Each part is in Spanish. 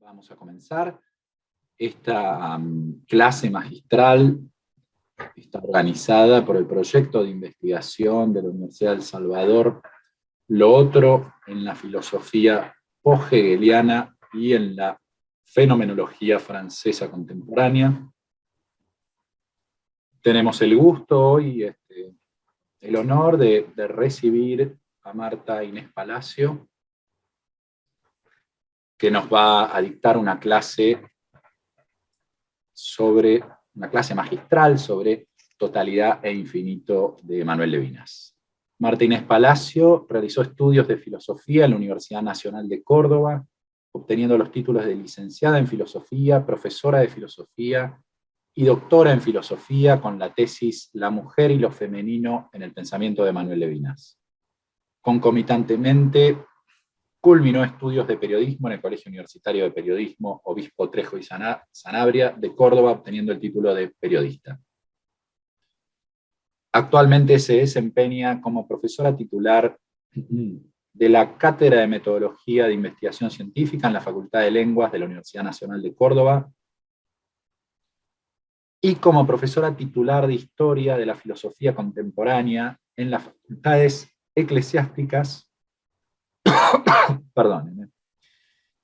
Vamos a comenzar. Esta clase magistral está organizada por el proyecto de investigación de la Universidad de El Salvador, Lo Otro en la filosofía post-hegeliana y en la fenomenología francesa contemporánea. Tenemos el gusto hoy, el honor de recibir a Marta Inés Palacio, que nos va a dictar una clase magistral sobre Totalidad e Infinito de Manuel Levinas. Marta Inés Palacio realizó estudios de filosofía en la Universidad Nacional de Córdoba, obteniendo los títulos de licenciada en filosofía, profesora de filosofía y doctora en filosofía con la tesis La mujer y lo femenino en el pensamiento de Manuel Levinas. Concomitantemente, culminó estudios de periodismo en el Colegio Universitario de Periodismo Obispo Trejo y Sanabria de Córdoba, obteniendo el título de periodista. Actualmente se desempeña como profesora titular de la Cátedra de Metodología de Investigación Científica en la Facultad de Lenguas de la Universidad Nacional de Córdoba y como profesora titular de Historia de la Filosofía Contemporánea en las Facultades Eclesiásticas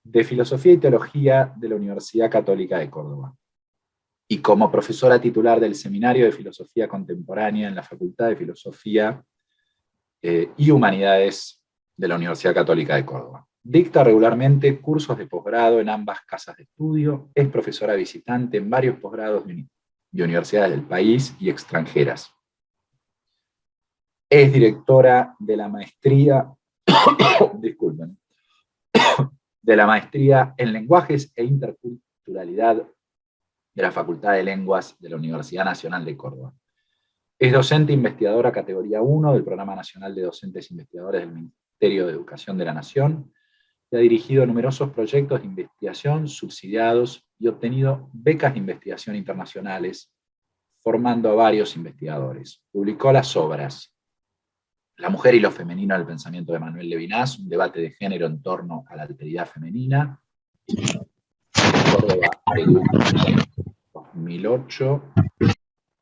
de Filosofía y Teología de la Universidad Católica de Córdoba, y como profesora titular del Seminario de Filosofía Contemporánea en la Facultad de Filosofía y Humanidades de la Universidad Católica de Córdoba. Dicta regularmente cursos de posgrado en ambas casas de estudio, es profesora visitante en varios posgrados de universidades del país y extranjeras. Es directora de la maestría de la maestría en Lenguajes e Interculturalidad de la Facultad de Lenguas de la Universidad Nacional de Córdoba. Es docente investigadora categoría 1 del Programa Nacional de Docentes Investigadores del Ministerio de Educación de la Nación, y ha dirigido numerosos proyectos de investigación subsidiados y obtenido becas de investigación internacionales, formando a varios investigadores. Publicó las obras La mujer y lo femenino del pensamiento de Manuel Levinas, un debate de género en torno a la alteridad femenina, Córdoba, Perú, 2008.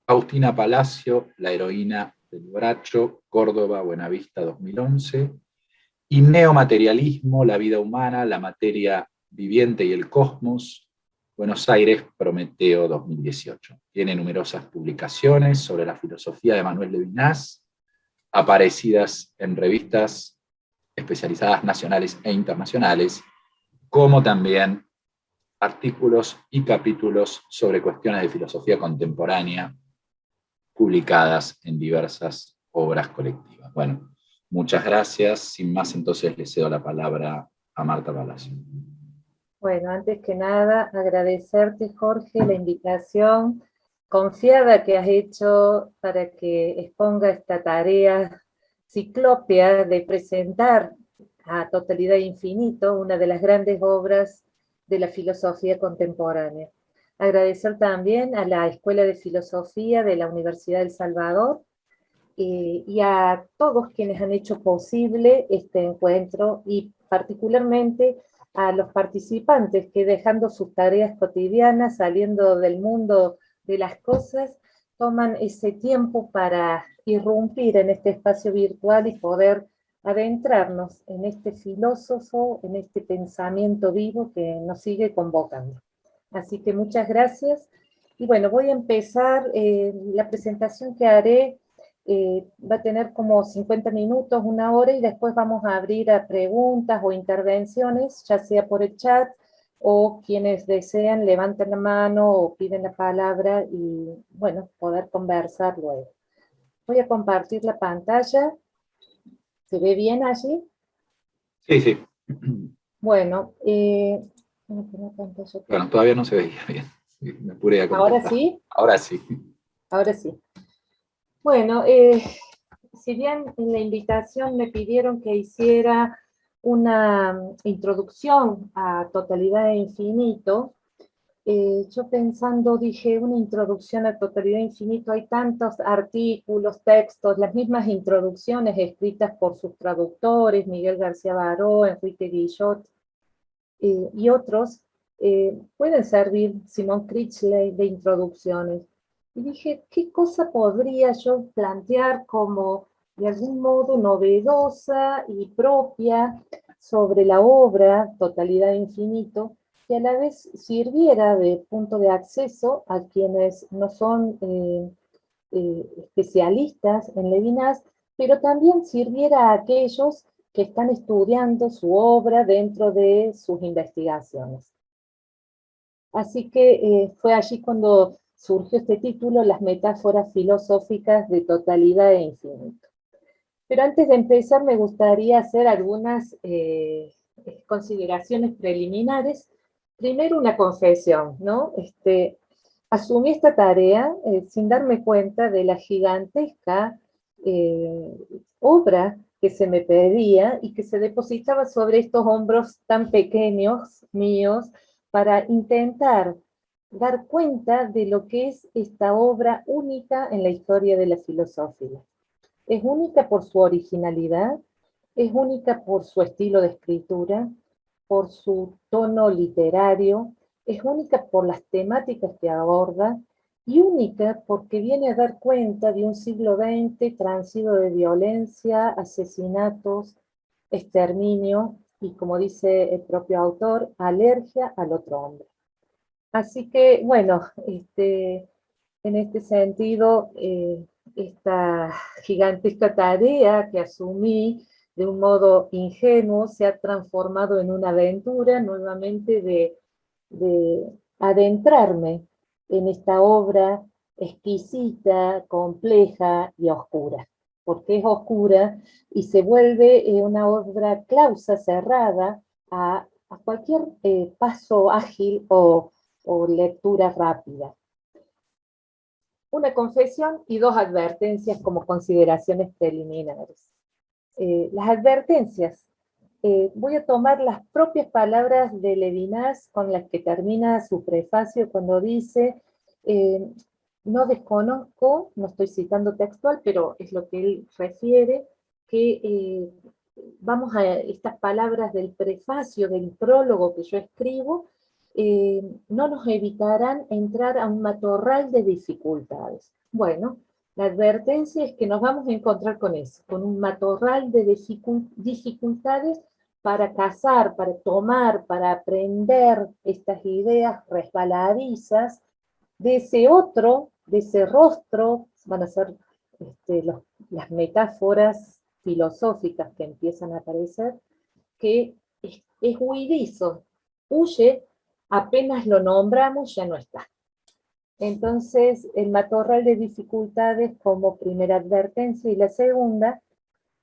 Faustina Palacio, La heroína del Bracho, Córdoba, Buenavista, 2011. Y Neomaterialismo, la vida humana, la materia viviente y el cosmos, Buenos Aires, Prometeo, 2018. Tiene numerosas publicaciones sobre la filosofía de Manuel Levinas, aparecidas en revistas especializadas nacionales e internacionales, como también artículos y capítulos sobre cuestiones de filosofía contemporánea, publicadas en diversas obras colectivas. Bueno, muchas gracias. Sin más, entonces le cedo la palabra a Marta Palacio. Bueno, antes que nada, agradecerte, Jorge, la invitación confiada que has hecho para que exponga esta tarea ciclópea de presentar a Totalidad e Infinito, una de las grandes obras de la filosofía contemporánea. Agradecer también a la Escuela de Filosofía de la Universidad de El Salvador y a todos quienes han hecho posible este encuentro, y particularmente a los participantes que, dejando sus tareas cotidianas, saliendo del mundo de las cosas, toman ese tiempo para irrumpir en este espacio virtual y poder adentrarnos en este filósofo, en este pensamiento vivo que nos sigue convocando. Así que muchas gracias. Y bueno, voy a empezar. La presentación que haré va a tener como 50 minutos, una hora, y después vamos a abrir a preguntas o intervenciones, ya sea por el chat, o quienes desean levanten la mano o piden la palabra y, bueno, poder conversar luego. Voy a compartir la pantalla. ¿Se ve bien allí? Sí, sí. Bueno, bueno, todavía no se veía bien. Me apuré a contestar. ¿Ahora sí? Ahora sí. Ahora sí. Bueno, si bien en la invitación me pidieron que hiciera una introducción a Totalidad e Infinito, yo pensando dije, una introducción a Totalidad e Infinito, hay tantos artículos, textos, las mismas introducciones escritas por sus traductores, Miguel García Baró, Enrique Guillot y otros, pueden servir Simon Critchley de introducciones. Y dije, ¿qué cosa podría yo plantear como de algún modo novedosa y propia sobre la obra Totalidad e Infinito, que a la vez sirviera de punto de acceso a quienes no son especialistas en Levinas, pero también sirviera a aquellos que están estudiando su obra dentro de sus investigaciones. Así que fue allí cuando surgió este título, Las metáforas filosóficas de totalidad e infinito. Pero antes de empezar me gustaría hacer algunas consideraciones preliminares. Primero una confesión, ¿no? Asumí esta tarea sin darme cuenta de la gigantesca obra que se me pedía y que se depositaba sobre estos hombros tan pequeños míos para intentar dar cuenta de lo que es esta obra única en la historia de la filosofía. Es única por su originalidad, es única por su estilo de escritura, por su tono literario, es única por las temáticas que aborda y única porque viene a dar cuenta de un siglo XX transido de violencia, asesinatos, exterminio y, como dice el propio autor, alergia al otro hombre. Así que, bueno, en este sentido, esta gigantesca tarea que asumí de un modo ingenuo se ha transformado en una aventura nuevamente de adentrarme en esta obra exquisita, compleja y oscura, porque es oscura y se vuelve una obra clausa, cerrada a cualquier paso ágil o lectura rápida. Una confesión y dos advertencias como consideraciones preliminares. Las advertencias. Voy a tomar las propias palabras de Levinas con las que termina su prefacio cuando dice, no desconozco, no estoy citando textual, pero es lo que él refiere, que vamos a estas palabras del prefacio, del prólogo que yo escribo, no nos evitarán entrar a un matorral de dificultades. Bueno, la advertencia es que nos vamos a encontrar con eso, con un matorral de dificultades para cazar, para tomar, para aprender estas ideas resbaladizas de ese otro, de ese rostro, van a ser las metáforas filosóficas que empiezan a aparecer, que es huidizo, huye, apenas lo nombramos, ya no está. Entonces, el matorral de dificultades como primera advertencia, y la segunda,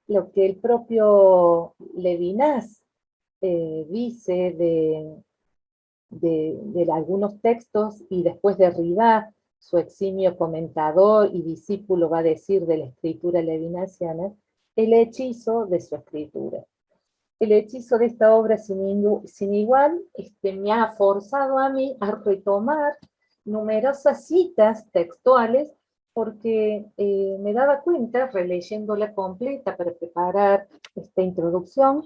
lo que el propio Levinas dice de algunos textos, y después Derrida, su eximio comentador y discípulo, va a decir de la escritura levinasiana, el hechizo de su escritura. El hechizo de esta obra sin igual me ha forzado a mí a retomar numerosas citas textuales porque me daba cuenta, releyéndola completa para preparar esta introducción,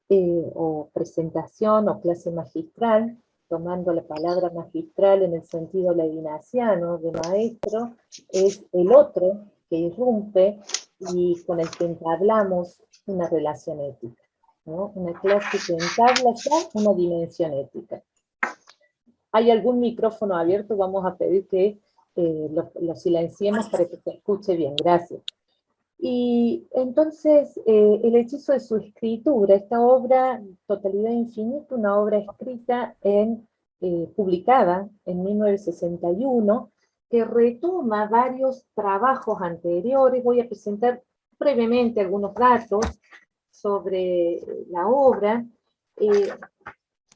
o presentación o clase magistral, tomando la palabra magistral en el sentido levinasiano de maestro, es el otro que irrumpe y con el que entablamos una relación ética, ¿no? Una clase que entabla ya una dimensión ética. ¿Hay algún micrófono abierto? Vamos a pedir que lo silenciemos para que se escuche bien. Gracias. Y entonces, el hechizo de su escritura, esta obra, Totalidad Infinita, una obra escrita publicada en 1961, que retoma varios trabajos anteriores. Voy a presentar brevemente algunos datos sobre la obra.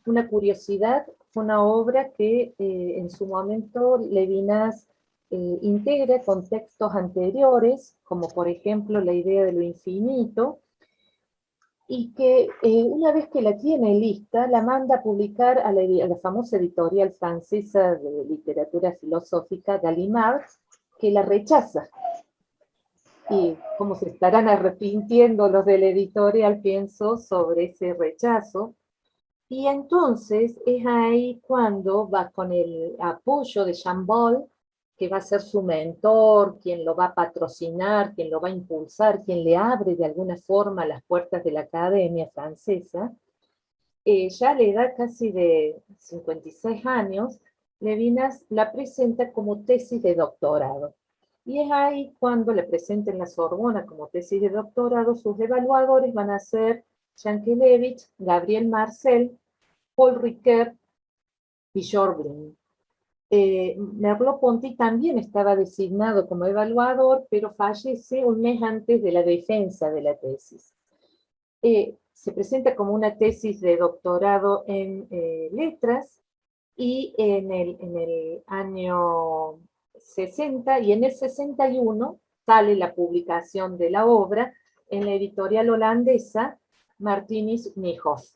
Una curiosidad, fue una obra que en su momento Levinas integra con textos anteriores, como por ejemplo la idea de lo infinito, y que una vez que la tiene lista, la manda a publicar a la famosa editorial francesa de literatura filosófica, Gallimard, que la rechaza. Y como se estarán arrepintiendo los de la editorial, pienso, sobre ese rechazo. Y entonces es ahí cuando va con el apoyo de Chambol, que va a ser su mentor, quien lo va a patrocinar, quien lo va a impulsar, quien le abre de alguna forma las puertas de la Academia Francesa. Ya a la edad casi de 56 años, Levinas la presenta como tesis de doctorado. Y es ahí cuando le presenta en la Sorbona como tesis de doctorado, sus evaluadores van a ser Yankelevich, Gabriel Marcel, Paul Ricoeur y Jorblin. Merleau-Ponty también estaba designado como evaluador, pero fallece un mes antes de la defensa de la tesis. Se presenta como una tesis de doctorado en letras, y en el año 60 y en el 61 sale la publicación de la obra en la editorial holandesa Martinus Nijhoff.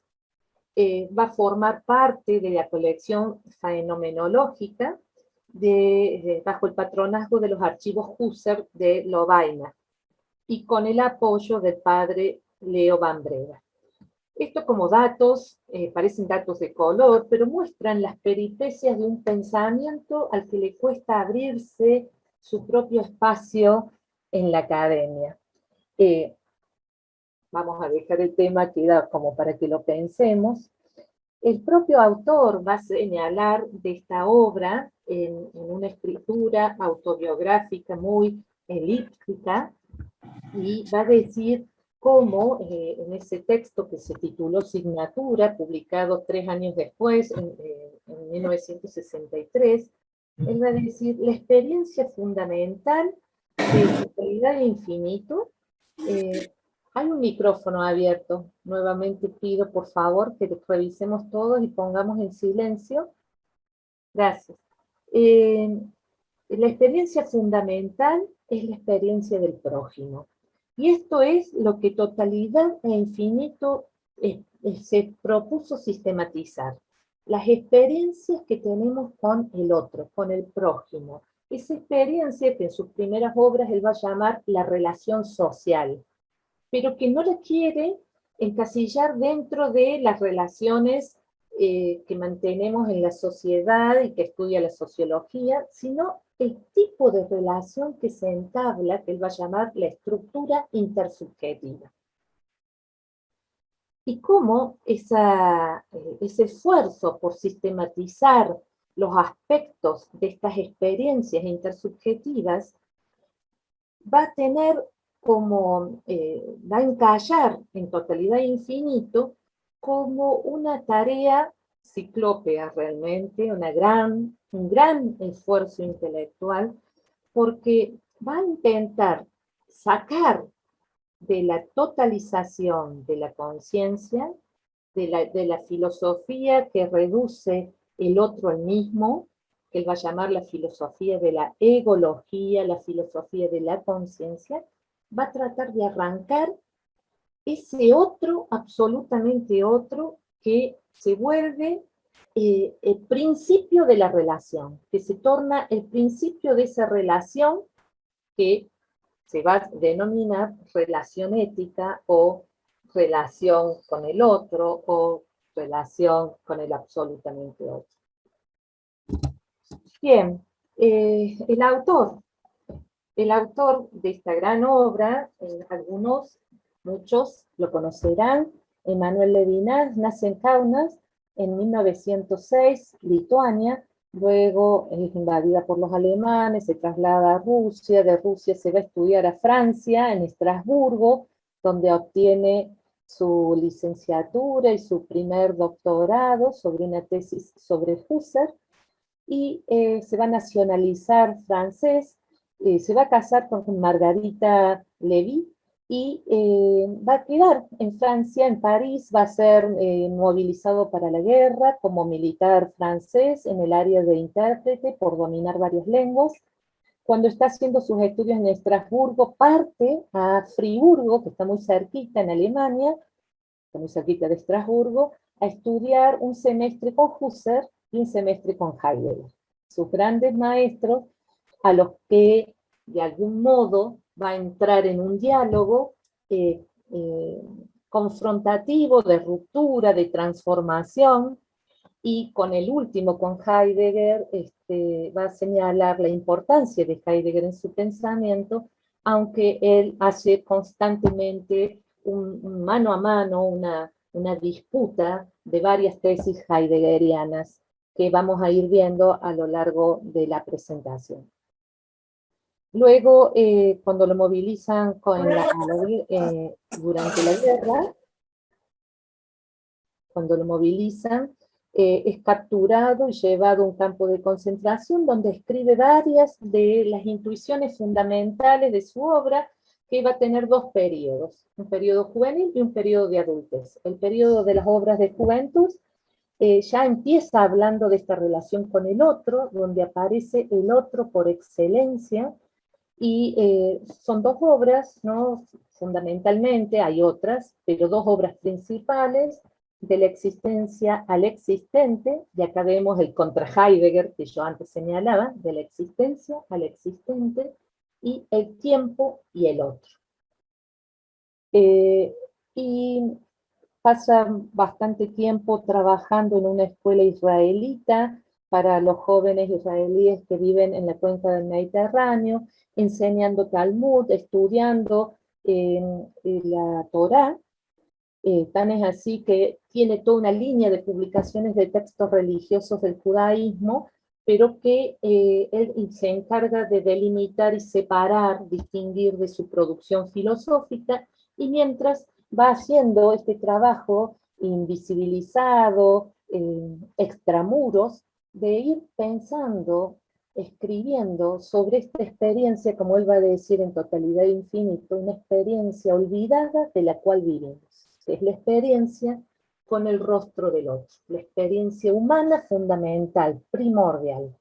Va a formar parte de la colección fenomenológica bajo el patronazgo de los archivos Husser de Lovaina y con el apoyo del padre Leo Van Breda. Esto como datos, parecen datos de color, pero muestran las peripecias de un pensamiento al que le cuesta abrirse su propio espacio en la academia. Vamos a dejar el tema, queda como para que lo pensemos. El propio autor va a señalar de esta obra en una escritura autobiográfica muy elíptica, y va a decir cómo en ese texto que se tituló Signatura, publicado 3 años después, en 1963, él va a decir: la experiencia fundamental de totalidad e infinito. Hay un micrófono abierto. Nuevamente pido, por favor, que revisemos todos y pongamos en silencio. Gracias. La experiencia fundamental es la experiencia del prójimo. Y esto es lo que Totalidad e Infinito se propuso sistematizar. Las experiencias que tenemos con el otro, con el prójimo. Esa experiencia que en sus primeras obras él va a llamar la relación social, pero que no la quiere encasillar dentro de las relaciones que mantenemos en la sociedad y que estudia la sociología, sino el tipo de relación que se entabla, que él va a llamar la estructura intersubjetiva. Y cómo ese esfuerzo por sistematizar los aspectos de estas experiencias intersubjetivas va a tener como, va a encallar en Totalidad e Infinito como una tarea ciclópea realmente, un gran esfuerzo intelectual, porque va a intentar sacar de la totalización de la conciencia, de la filosofía que reduce el otro al mismo, que él va a llamar la filosofía de la egología, la filosofía de la conciencia, va a tratar de arrancar ese otro, absolutamente otro, que se vuelve el principio de la relación, que se torna el principio de esa relación que se va a denominar relación ética o relación con el otro o relación con el absolutamente otro. Bien, el autor de esta gran obra, muchos lo conocerán, Emanuel Levinas, nace en Kaunas en 1906, Lituania, luego es invadida por los alemanes, se traslada a Rusia, de Rusia se va a estudiar a Francia, en Estrasburgo, donde obtiene su licenciatura y su primer doctorado sobre una tesis sobre Husserl, y se va a nacionalizar francés, se va a casar con Margarita Lévy, y va a quedar en Francia, en París, va a ser movilizado para la guerra como militar francés en el área de intérprete por dominar varias lenguas. Cuando está haciendo sus estudios en Estrasburgo, parte a Friburgo, que está muy cerquita en Alemania, está muy cerquita de Estrasburgo, a estudiar un semestre con Husserl y un semestre con Heidegger, sus grandes maestros, a los que de algún modo va a entrar en un diálogo confrontativo, de ruptura, de transformación, y con el último, con Heidegger, va a señalar la importancia de Heidegger en su pensamiento, aunque él hace constantemente un mano a mano, una disputa de varias tesis heideggerianas que vamos a ir viendo a lo largo de la presentación. Luego, cuando lo movilizan durante la guerra, cuando lo movilizan, es capturado y llevado a un campo de concentración donde escribe varias de las intuiciones fundamentales de su obra, que va a tener dos periodos, un periodo juvenil y un periodo de adultez. El periodo de las obras de juventud ya empieza hablando de esta relación con el otro, donde aparece el otro por excelencia, y son dos obras, ¿no? Fundamentalmente, hay otras, pero dos obras principales: de la existencia al existente, y acá vemos el contra Heidegger que yo antes señalaba, de la existencia al existente, y el tiempo y el otro. Y pasa bastante tiempo trabajando en una escuela israelita para los jóvenes israelíes que viven en la cuenca del Mediterráneo, enseñando Talmud, estudiando la Torá. Tan es así que tiene toda una línea de publicaciones de textos religiosos del judaísmo, pero que él se encarga de delimitar y separar, distinguir de su producción filosófica, y mientras va haciendo este trabajo invisibilizado, extramuros, de ir pensando, escribiendo sobre esta experiencia, como él va a decir en Totalidad e Infinito, una experiencia olvidada de la cual vivimos. Es la experiencia con el rostro del otro, la experiencia humana fundamental, primordial.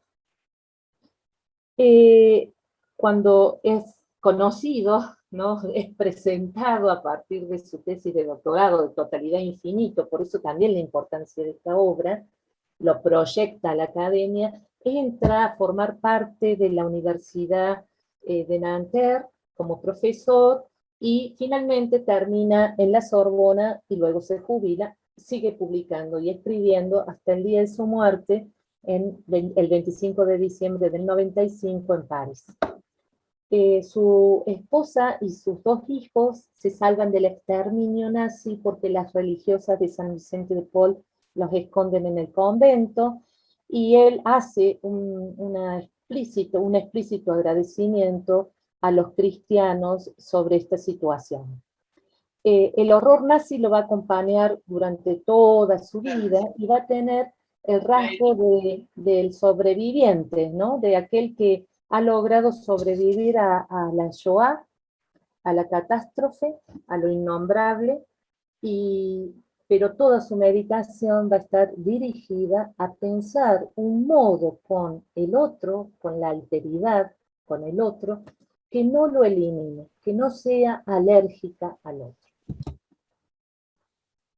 Cuando es conocido, ¿no? Es presentado a partir de su tesis de doctorado de Totalidad e Infinito, por eso también la importancia de esta obra, lo proyecta a la academia, entra a formar parte de la Universidad de Nanterre como profesor, y finalmente termina en la Sorbona y luego se jubila, sigue publicando y escribiendo hasta el día de su muerte, el 25 de diciembre del 95 en París. Su esposa y sus dos hijos se salvan del exterminio nazi porque las religiosas de San Vicente de Paul los esconden en el convento, y él hace un explícito agradecimiento a los cristianos sobre esta situación. El horror nazi lo va a acompañar durante toda su vida y va a tener el rasgo del sobreviviente, ¿no? De aquel que ha logrado sobrevivir a la Shoah, a la catástrofe, a lo innombrable, pero toda su meditación va a estar dirigida a pensar un modo con el otro, con la alteridad, con el otro, que no lo elimine, que no sea alérgica al otro.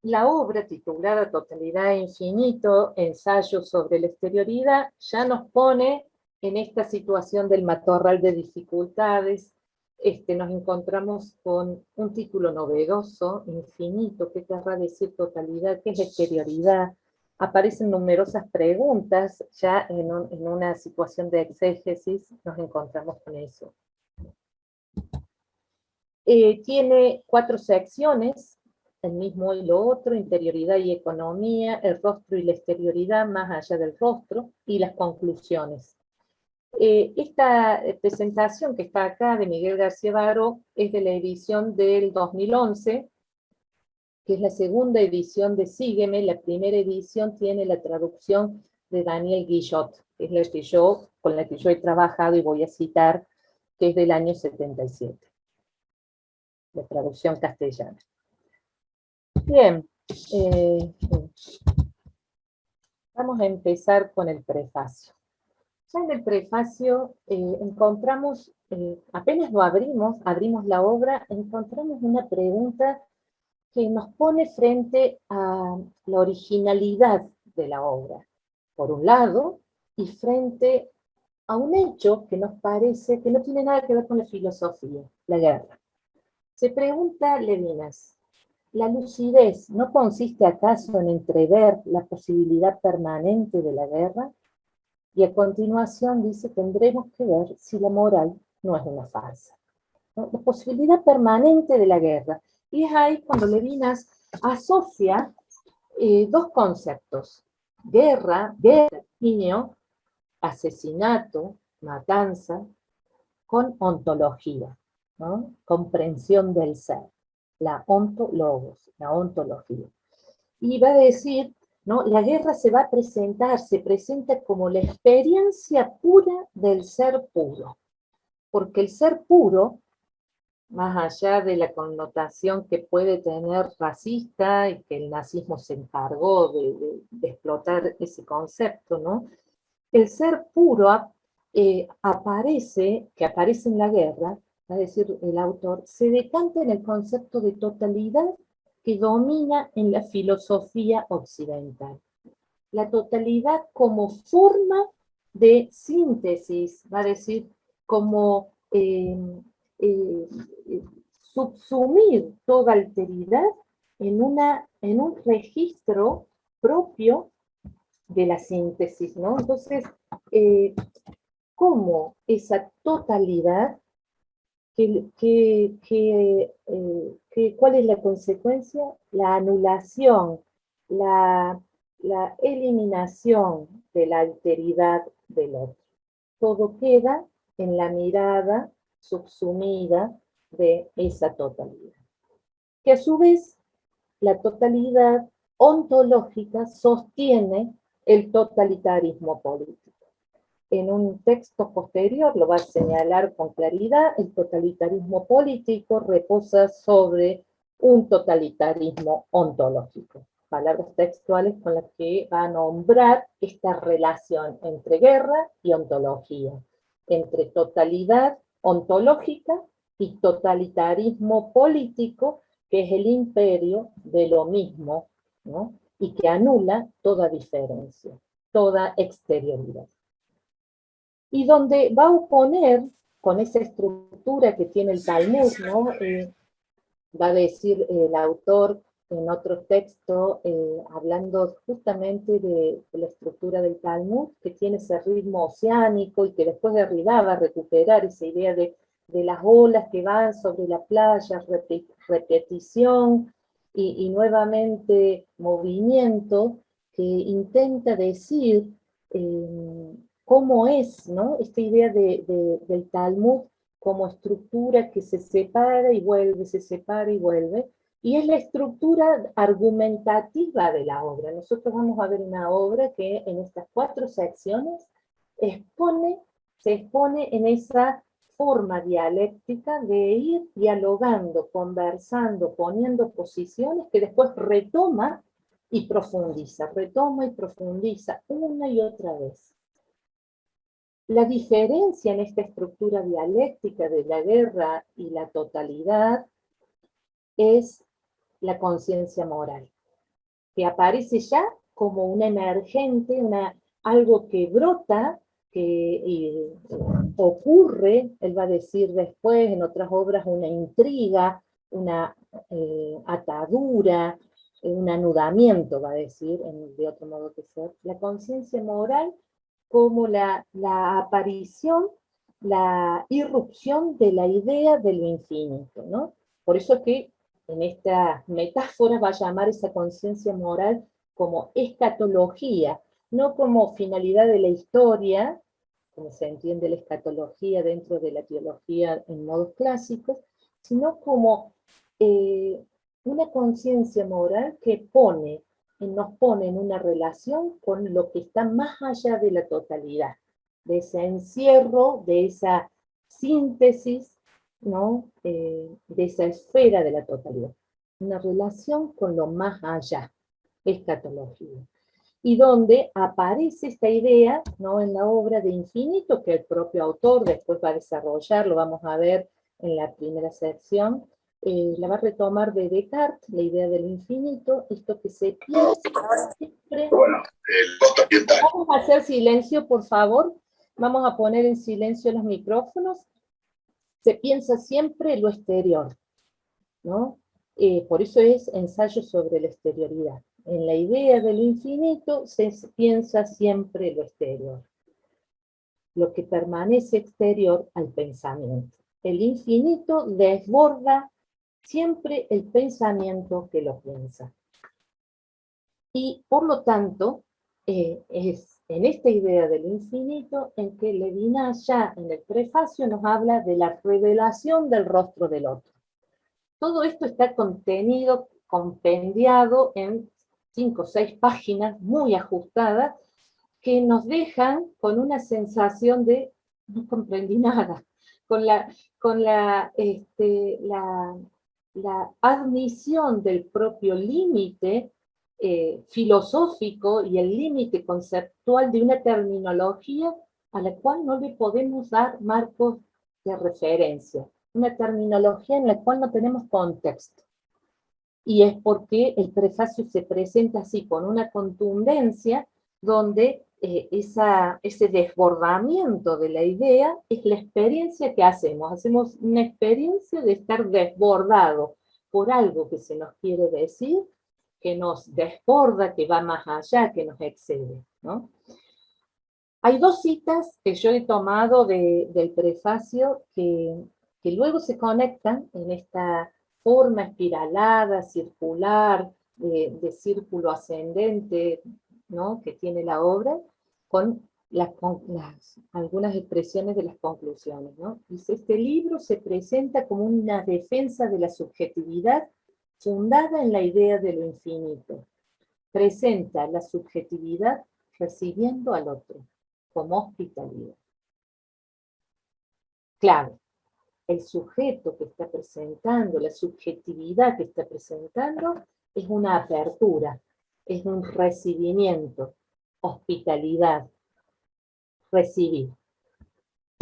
La obra, titulada Totalidad e Infinito, ensayo sobre la exterioridad, ya nos pone en esta situación del matorral de dificultades. Nos encontramos con un título novedoso, infinito. ¿Qué querrá decir totalidad? ¿Qué es exterioridad? Aparecen numerosas preguntas, ya en una situación de exégesis nos encontramos con eso. Tiene 4 secciones, el mismo y lo otro: interioridad y economía, el rostro y la exterioridad más allá del rostro, y las conclusiones. Esta presentación que está acá de Miguel García Baró es de la edición del 2011, que es la segunda edición de Sígueme. La primera edición tiene la traducción de Daniel Guillot, que es con la que yo he trabajado y voy a citar, que es del año 77, la traducción castellana. Bien, vamos a empezar con el prefacio. Ya en el prefacio encontramos, apenas lo abrimos la obra, encontramos una pregunta que nos pone frente a la originalidad de la obra, por un lado, y frente a un hecho que nos parece que no tiene nada que ver con la filosofía: la guerra. Se pregunta Levinas: la lucidez no consiste acaso en entrever la posibilidad permanente de la guerra, y a continuación dice, tendremos que ver si la moral no es una farsa, ¿no? La posibilidad permanente de la guerra. Y es ahí cuando Levinas asocia dos conceptos: guerra, exterminio, asesinato, matanza, con ontología, ¿no? Comprensión del ser, la ontologos, la ontología. Y va a decir, ¿no? La guerra se va a presentar, se presenta como la experiencia pura del ser puro, porque el ser puro, más allá de la connotación que puede tener racista, y que el nazismo se encargó de explotar ese concepto, ¿no? El ser puro que aparece en la guerra, va a decir el autor, se decanta en el concepto de totalidad que domina en la filosofía occidental. La totalidad como forma de síntesis, va a decir, como eh, subsumir toda alteridad en un registro propio de la síntesis, ¿no? Entonces, ¿cómo esa totalidad, cuál es la consecuencia? La anulación, la, la eliminación de la alteridad del otro. Todo queda en la mirada subsumida de esa totalidad. Que a su vez, la totalidad ontológica sostiene el totalitarismo político. En un texto posterior lo va a señalar con claridad: el totalitarismo político reposa sobre un totalitarismo ontológico. Palabras textuales con las que va a nombrar esta relación entre guerra y ontología, entre totalidad ontológica y totalitarismo político, que es el imperio de lo mismo, ¿no? Y que anula toda diferencia, toda exterioridad. Y donde va a oponer, con esa estructura que tiene el Talmud, ¿no? Va a decir el autor en otro texto, hablando justamente de la estructura del Talmud, que tiene ese ritmo oceánico, y que después Derrida va a recuperar esa idea de las olas que van sobre la playa, repetición y nuevamente movimiento, que intenta decir cómo es, ¿no? Esta idea del Talmud como estructura que se separa y vuelve, se separa y vuelve, y es la estructura argumentativa de la obra. Nosotros vamos a ver una obra que en estas 4 secciones se expone en esa forma dialéctica de ir dialogando, conversando, poniendo posiciones que después retoma y profundiza una y otra vez. La diferencia en esta estructura dialéctica de la guerra y la totalidad es la conciencia moral, que aparece ya como una emergente, algo que brota, que ocurre, él va a decir después en otras obras, una intriga, una atadura, un anudamiento, va a decir, de otro modo que ser. La conciencia moral como la aparición, la irrupción de la idea de lo infinito, ¿no? Por eso que en esta metáfora va a llamar esa conciencia moral como escatología, no como finalidad de la historia, como se entiende la escatología dentro de la teología en modos clásicos, sino como una conciencia moral que nos pone en una relación con lo que está más allá de la totalidad, de ese encierro, de esa síntesis, ¿no? De esa esfera de la totalidad. Una relación con lo más allá, escatología. Y donde aparece esta idea, ¿no? En la obra de infinito, que el propio autor después va a desarrollar, lo vamos a ver en la primera sección, la va a retomar de Descartes, la idea del infinito, esto que se piensa siempre. Bueno, el costo ambiental. Vamos a hacer silencio, por favor. Vamos a poner en silencio los micrófonos. Se piensa siempre lo exterior, ¿no? por eso es ensayo sobre la exterioridad. En la idea de lo infinito se piensa siempre lo exterior, lo que permanece exterior al pensamiento. El infinito desborda siempre el pensamiento que lo piensa. Y por lo tanto, es en esta idea del infinito en que Levinas ya en el prefacio nos habla de la revelación del rostro del otro. Todo esto está contenido, compendiado en 5 o 6 páginas muy ajustadas que nos dejan con una sensación de no comprendí nada, con la admisión del propio límite filosófico y el límite conceptual de una terminología a la cual no le podemos dar marcos de referencia, una terminología en la cual no tenemos contexto. Y es porque el prefacio se presenta así, con una contundencia, donde ese desbordamiento de la idea es la experiencia que hacemos. Hacemos una experiencia de estar desbordado por algo que se nos quiere decir, que nos desborda, que va más allá, que nos excede, ¿no? Hay 2 citas que yo he tomado del prefacio que luego se conectan en esta forma espiralada, circular, de círculo ascendente, ¿no?, que tiene la obra, con algunas expresiones de las conclusiones, ¿no? Dice, este libro se presenta como una defensa de la subjetividad fundada en la idea de lo infinito. Presenta la subjetividad recibiendo al otro, como hospitalidad. Claro, el sujeto que está presentando, la subjetividad que está presentando, es una apertura, es un recibimiento, hospitalidad, recibir.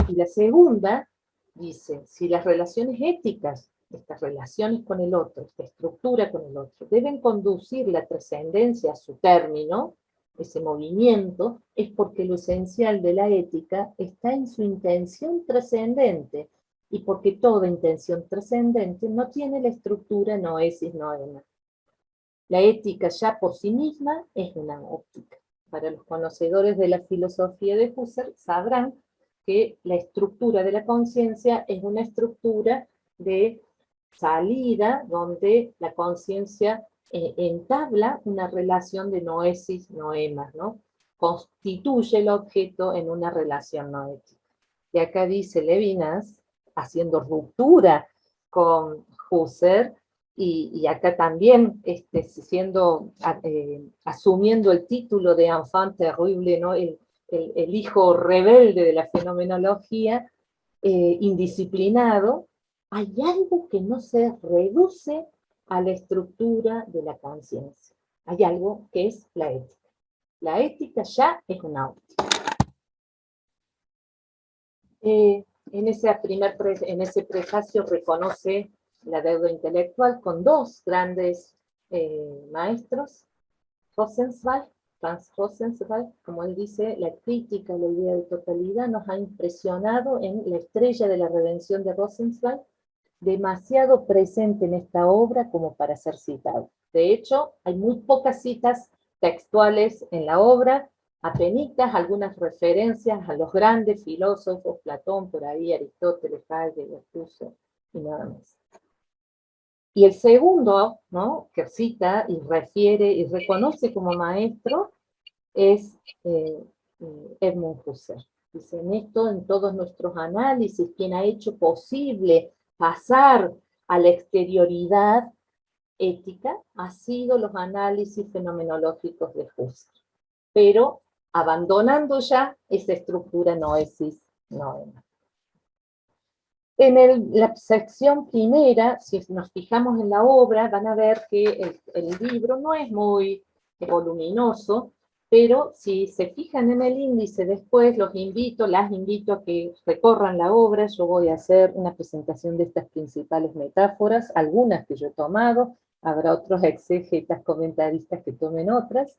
Y la segunda dice, si las relaciones éticas, estas relaciones con el otro, esta estructura con el otro, deben conducir la trascendencia a su término, ese movimiento, es porque lo esencial de la ética está en su intención trascendente, y porque toda intención trascendente no tiene la estructura noesis noema. La ética ya por sí misma es una óptica. Para los conocedores de la filosofía de Husserl sabrán que la estructura de la conciencia es una estructura de salida donde la conciencia entabla una relación de noesis noemas, ¿no? Constituye el objeto en una relación noética. Y acá dice Levinas, haciendo ruptura con Husserl, y acá también asumiendo el título de enfant terrible, ¿no?, el hijo rebelde de la fenomenología, indisciplinado, hay algo que no se reduce a la estructura de la conciencia. Hay algo que es la ética. La ética ya es una óptica. En ese prefacio reconoce la deuda intelectual con 2 grandes maestros, Franz Rosenzweig, como él dice, la crítica a la idea de totalidad nos ha impresionado en La estrella de la redención de Rosenzweig, demasiado presente en esta obra como para ser citado. De hecho, hay muy pocas citas textuales en la obra, apenitas algunas referencias a los grandes filósofos, Platón, por ahí, Aristóteles, Heidegger, Husserl, y nada más. Y el segundo, ¿no?, que cita y refiere y reconoce como maestro es Edmund Husserl. Dice, en todos nuestros análisis, quien ha hecho posible pasar a la exterioridad ética ha sido los análisis fenomenológicos de Husserl, pero abandonando ya esa estructura noesis noema. En la sección primera, si nos fijamos en la obra, van a ver que el libro no es muy voluminoso, pero si se fijan en el índice después, las invito a que recorran la obra. Yo voy a hacer una presentación de estas principales metáforas, algunas que yo he tomado, habrá otros exégetas, comentaristas que tomen otras.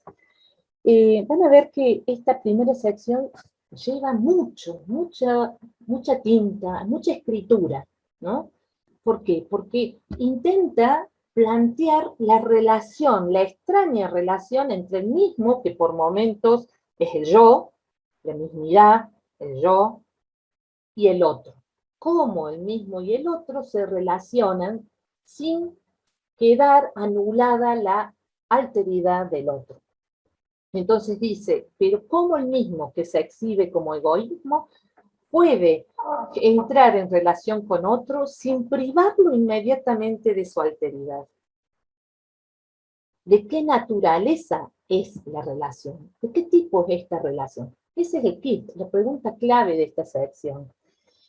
Van a ver que esta primera sección lleva mucha tinta, mucha escritura, ¿no? ¿Por qué? Porque intenta plantear la relación, la extraña relación entre el mismo, que por momentos es el yo, la mismidad, el yo, y el otro. Cómo el mismo y el otro se relacionan sin quedar anulada la alteridad del otro. Entonces dice, pero cómo el mismo que se exhibe como egoísmo puede entrar en relación con otro sin privarlo inmediatamente de su alteridad. ¿De qué naturaleza es la relación? ¿De qué tipo es esta relación? Ese es el kit, la pregunta clave de esta sección.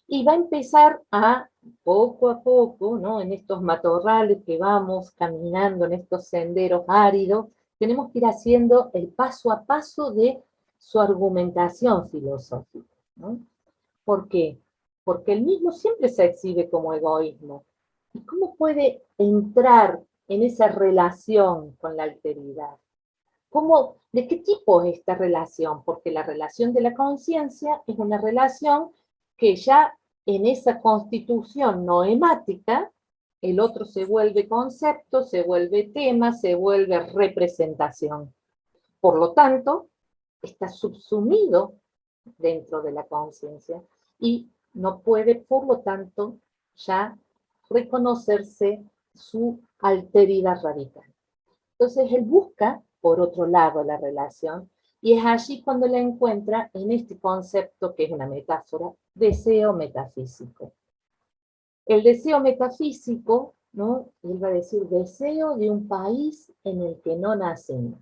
Y va a empezar a poco, ¿no? En estos matorrales que vamos caminando, en estos senderos áridos, tenemos que ir haciendo el paso a paso de su argumentación filosófica, ¿no? ¿Por qué? Porque el mismo siempre se exhibe como egoísmo. ¿Y cómo puede entrar en esa relación con la alteridad? ¿De qué tipo es esta relación? Porque la relación de la conciencia es una relación que ya en esa constitución noemática, el otro se vuelve concepto, se vuelve tema, se vuelve representación. Por lo tanto, está subsumido dentro de la conciencia y no puede, por lo tanto, ya reconocerse su alteridad radical. Entonces él busca, por otro lado, la relación, y es allí cuando la encuentra en este concepto que es una metáfora, deseo metafísico. El deseo metafísico, ¿no? Él va a decir, deseo de un país en el que no nacemos.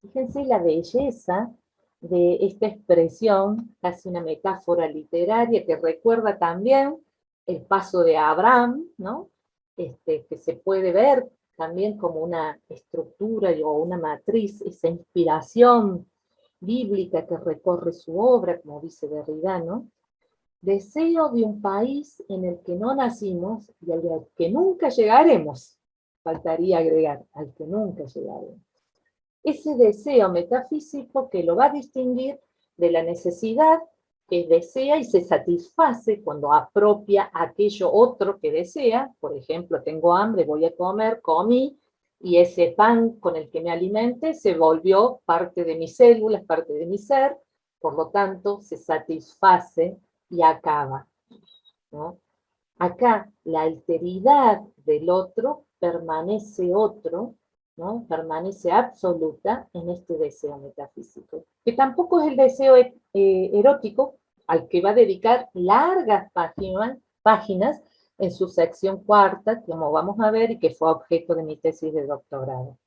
Fíjense la belleza de esta expresión, casi una metáfora literaria que recuerda también el paso de Abraham, ¿no? Que se puede ver también como una estructura o una matriz, esa inspiración bíblica que recorre su obra, como dice Derrida, ¿no? Deseo de un país en el que no nacimos y al que nunca llegaremos. Faltaría agregar, al que nunca llegaremos. Ese deseo metafísico que lo va a distinguir de la necesidad que desea y se satisface cuando apropia aquello otro que desea. Por ejemplo, tengo hambre, voy a comer, comí, y ese pan con el que me alimente se volvió parte de mis células, parte de mi ser, por lo tanto se satisface y acaba, ¿no? Acá la alteridad del otro permanece otro, ¿no? Permanece absoluta en este deseo metafísico, que tampoco es el deseo erótico, al que va a dedicar largas páginas en su sección cuarta, como vamos a ver, y que fue objeto de mi tesis de doctorado.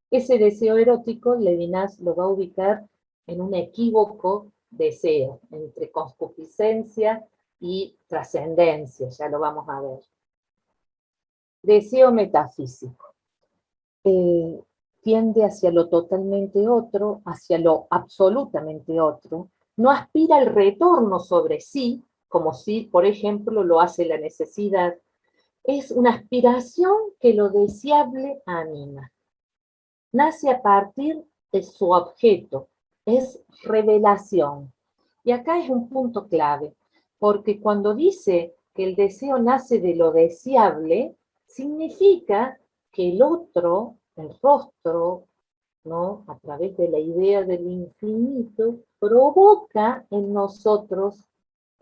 Ese deseo erótico, Levinas lo va a ubicar en un equívoco deseo, entre concupiscencia y trascendencia, ya lo vamos a ver. Deseo metafísico. Tiende hacia lo totalmente otro, hacia lo absolutamente otro, no aspira al retorno sobre sí, como si, por ejemplo, lo hace la necesidad. Es una aspiración que lo deseable anima. Nace a partir de su objeto, es revelación. Y acá es un punto clave, porque cuando dice que el deseo nace de lo deseable, significa que el otro, el rostro, ¿no? A través de la idea del infinito, provoca en nosotros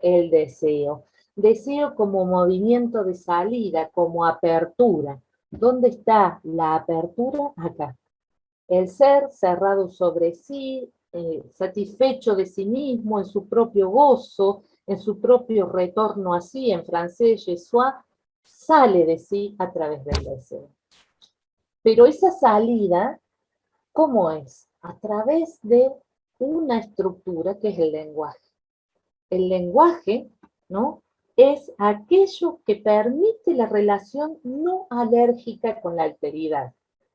el deseo. Deseo como movimiento de salida, como apertura. ¿Dónde está la apertura? Acá. El ser cerrado sobre sí, satisfecho de sí mismo, en su propio gozo, en su propio retorno a sí, en francés, je suis, sale de sí a través del deseo. Pero esa salida, ¿cómo es? A través de una estructura que es el lenguaje. El lenguaje, ¿no? Es aquello que permite la relación no alérgica con la alteridad,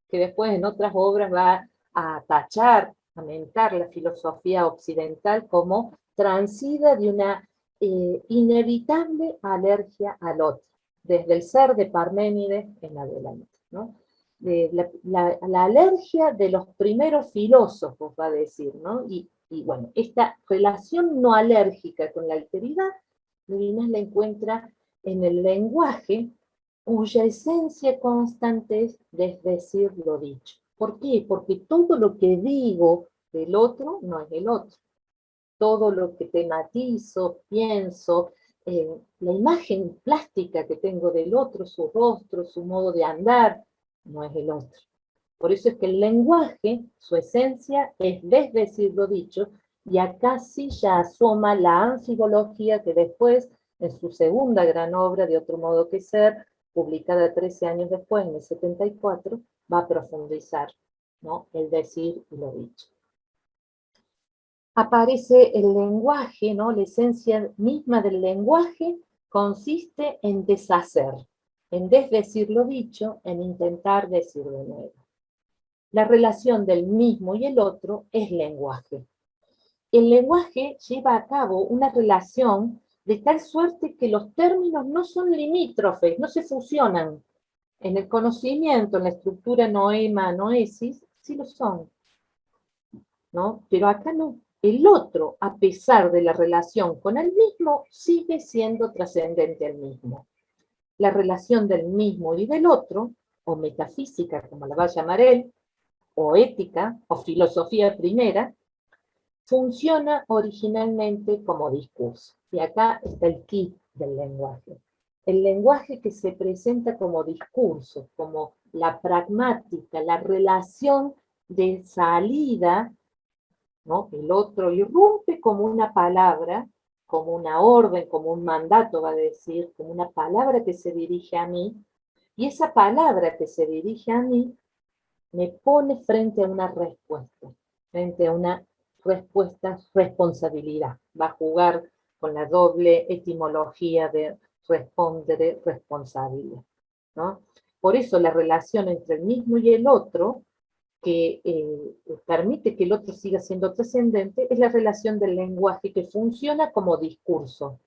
que después en otras obras va a tachar, a mentar la filosofía occidental como transida de una inevitable alergia al otro, desde el ser de Parménides en adelante, ¿no? De la alergia de los primeros filósofos, va a decir, ¿no? Y bueno, esta relación no alérgica con la alteridad, Levinas la encuentra en el lenguaje, cuya esencia constante es desdecir lo dicho. ¿Por qué? Porque todo lo que digo del otro no es el otro. Todo lo que tematizo, pienso, la imagen plástica que tengo del otro, su rostro, su modo de andar, no es el otro. Por eso es que el lenguaje, su esencia es desdecir lo dicho, y acá sí ya asoma la anfibología que después, en su segunda gran obra, De otro modo que ser, publicada 13 años después, en el 74, va a profundizar, ¿no?, el decir y lo dicho. Aparece el lenguaje, ¿no? La esencia misma del lenguaje consiste en deshacer, en desdecir lo dicho, en intentar decir de nuevo. La relación del mismo y el otro es lenguaje. El lenguaje lleva a cabo una relación de tal suerte que los términos no son limítrofes, no se fusionan. En el conocimiento, en la estructura noema-noesis, sí lo son, ¿no? Pero acá no. El otro, a pesar de la relación con el mismo, sigue siendo trascendente al mismo. La relación del mismo y del otro, o metafísica, como la va a llamar él, o ética, o filosofía primera, funciona originalmente como discurso. Y acá está el kit del lenguaje. El lenguaje que se presenta como discurso, como la pragmática, la relación de salida, ¿no? El otro irrumpe como una palabra, como una orden, como un mandato, va a decir, como una palabra que se dirige a mí, y esa palabra que se dirige a mí me pone frente a una respuesta, frente a una respuesta, responsabilidad. Va a jugar con la doble etimología de respondere, responsabilidad, ¿no? Por eso la relación entre el mismo y el otro, que permite que el otro siga siendo trascendente, es la relación del lenguaje que funciona como discurso,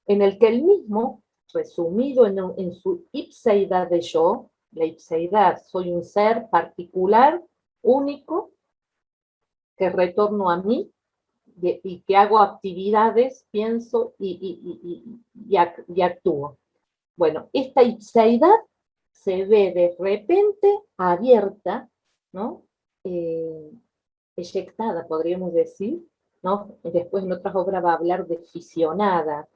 en el que el mismo, resumido en su ipseidad de yo, la ipseidad, soy un ser particular, único, que retorno a mí y que hago actividades, pienso y actúo. Bueno, esta ipseidad se ve de repente abierta, ¿no? Eyectada, podríamos decir, ¿no? Después en otras obras va a hablar de fisionada,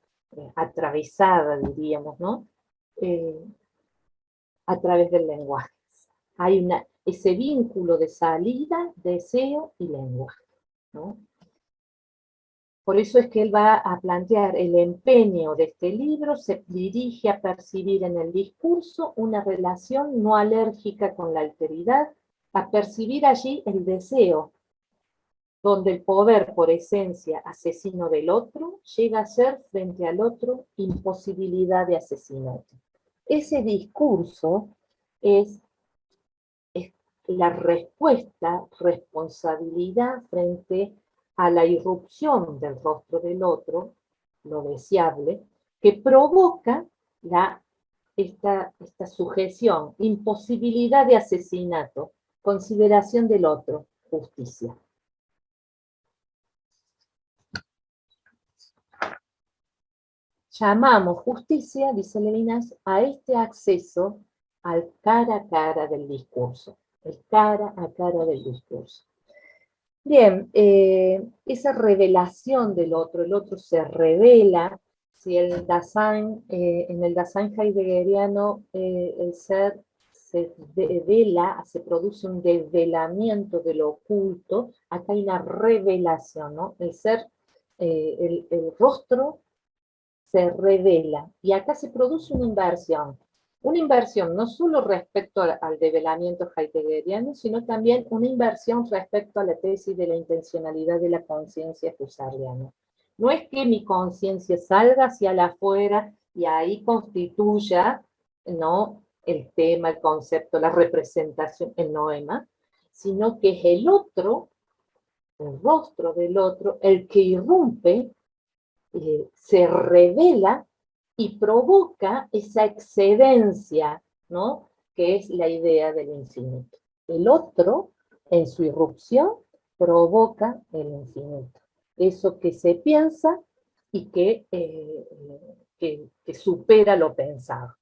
atravesada, diríamos, ¿no? A través del lenguaje. Hay ese vínculo de salida, deseo y lenguaje, ¿no? Por eso es que él va a plantear el empeño de este libro, se dirige a percibir en el discurso una relación no alérgica con la alteridad, a percibir allí el deseo, donde el poder por esencia asesino del otro llega a ser frente al otro imposibilidad de asesinato. Ese discurso es la respuesta, responsabilidad frente a la irrupción del rostro del otro, lo deseable, que provoca esta sujeción, imposibilidad de asesinato, consideración del otro, justicia. Llamamos justicia, dice Levinas, a este acceso al cara a cara del discurso, el cara a cara del discurso. Bien, esa revelación del otro, el otro se revela, si el Dasein, en el Dasein heideggeriano el ser se devela, se produce un desvelamiento de lo oculto, acá hay una revelación, ¿no? El ser, el rostro se revela, y acá se produce una inversión no solo respecto al develamiento heideggeriano, sino también una inversión respecto a la tesis de la intencionalidad de la conciencia husserliana. No es que mi conciencia salga hacia la afuera y ahí constituya, ¿no?, el tema, el concepto, la representación, el noema, sino que es el otro, el rostro del otro, el que irrumpe, se revela y provoca esa excedencia, ¿no?, que es la idea del infinito. El otro, en su irrupción, provoca el infinito. Eso que se piensa y que supera lo pensado.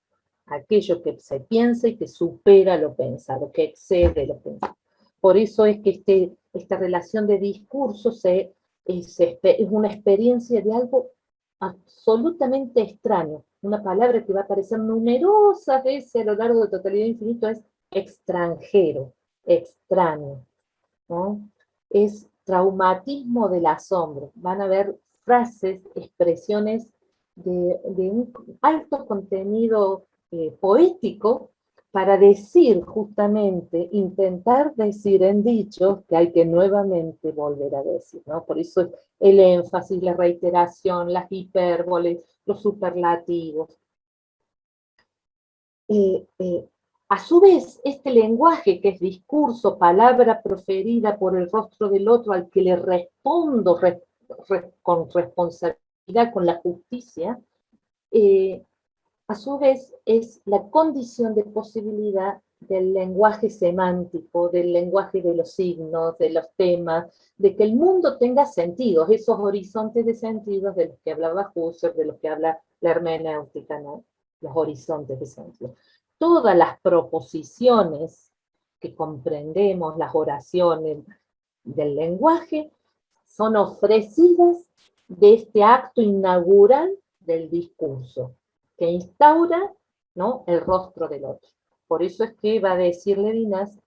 aquello que se piensa y que supera lo pensado, que excede lo pensado. Por eso es que esta relación de discurso es una experiencia de algo absolutamente extraño. Una palabra que va a aparecer numerosas veces a lo largo de Totalidad Infinito es extranjero, extraño, ¿no? Es traumatismo del asombro. Van a haber frases, expresiones de un alto contenido poético para decir justamente, intentar decir en dichos que hay que nuevamente volver a decir, ¿no? Por eso el énfasis, la reiteración, las hipérboles, los superlativos. A su vez, este lenguaje que es discurso, palabra proferida por el rostro del otro al que le respondo con responsabilidad, con la justicia, a su vez es la condición de posibilidad del lenguaje semántico, del lenguaje de los signos, de los temas, de que el mundo tenga sentidos, esos horizontes de sentidos de los que hablaba Husserl, de los que habla la hermenéutica, ¿no? Los horizontes de sentido. Todas las proposiciones que comprendemos, las oraciones del lenguaje, son ofrecidas de este acto inaugural del discurso, que instaura, ¿no?, el rostro del otro. Por eso es que va a decir Levinas,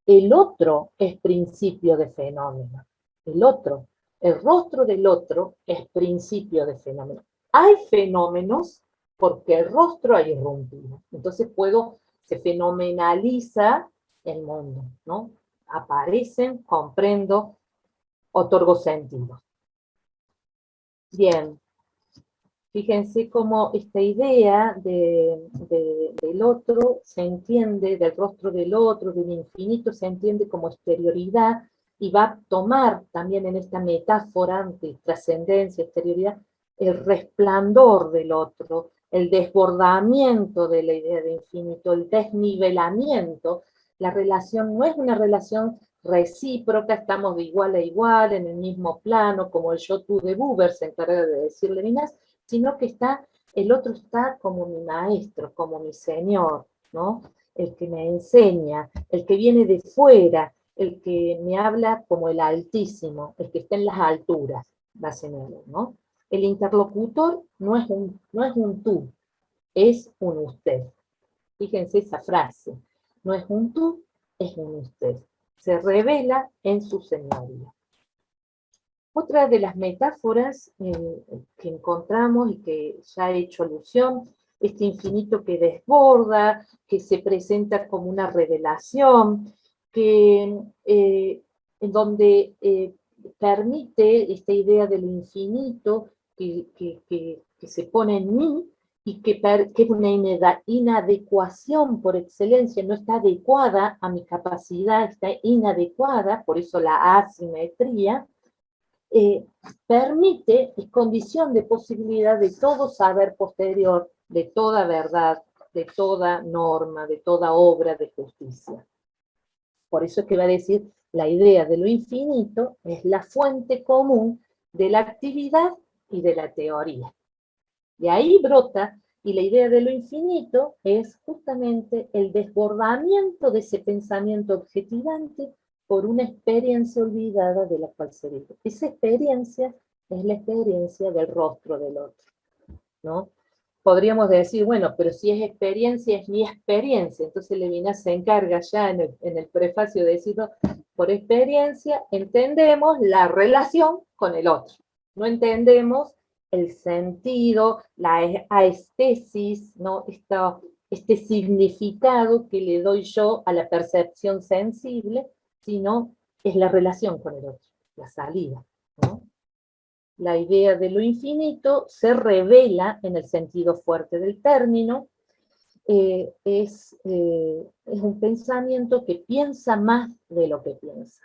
el otro es principio de fenómeno. El otro, el rostro del otro es principio de fenómeno. Hay fenómenos porque el rostro ha irrumpido. Entonces se fenomenaliza el mundo, ¿no? Aparecen, comprendo, otorgo sentido. Bien, fíjense cómo esta idea del otro se entiende, del rostro del otro, del infinito, se entiende como exterioridad y va a tomar también en esta metáfora de trascendencia, exterioridad, el resplandor del otro, el desbordamiento de la idea de infinito, el desnivelamiento. La relación no es una relación recíproca, estamos de igual a igual, en el mismo plano, como el yo-tú de Buber se encarga de decir Levinas, sino que el otro está como mi maestro, como mi señor, ¿no? El que me enseña, el que viene de fuera, el que me habla como el Altísimo, el que está en las alturas, va a señalar, ¿no? El interlocutor no es un tú, es un usted. Fíjense esa frase, no es un tú, es un usted. Se revela en su señoría. Otra de las metáforas que encontramos y que ya he hecho alusión, este infinito que desborda, que se presenta como una revelación, en donde permite esta idea del infinito que se pone en mí y que es una inadecuación por excelencia, no está adecuada a mi capacidad, está inadecuada, por eso la asimetría. Permite, es condición de posibilidad de todo saber posterior, de toda verdad, de toda norma, de toda obra de justicia. Por eso es que va a decir, la idea de lo infinito es la fuente común de la actividad y de la teoría. De ahí brota, y la idea de lo infinito es justamente el desbordamiento de ese pensamiento objetivante por una experiencia olvidada de la cual se vive. Esa experiencia es la experiencia del rostro del otro, ¿no? Podríamos decir, bueno, pero si es experiencia, es mi experiencia. Entonces Levinas se encarga ya en el prefacio de decirlo, por experiencia entendemos la relación con el otro. No entendemos el sentido, la aestesis, ¿no? Este significado que le doy yo a la percepción sensible, sino es la relación con el otro, la salida, ¿no? La idea de lo infinito se revela en el sentido fuerte del término, es un pensamiento que piensa más de lo que piensa.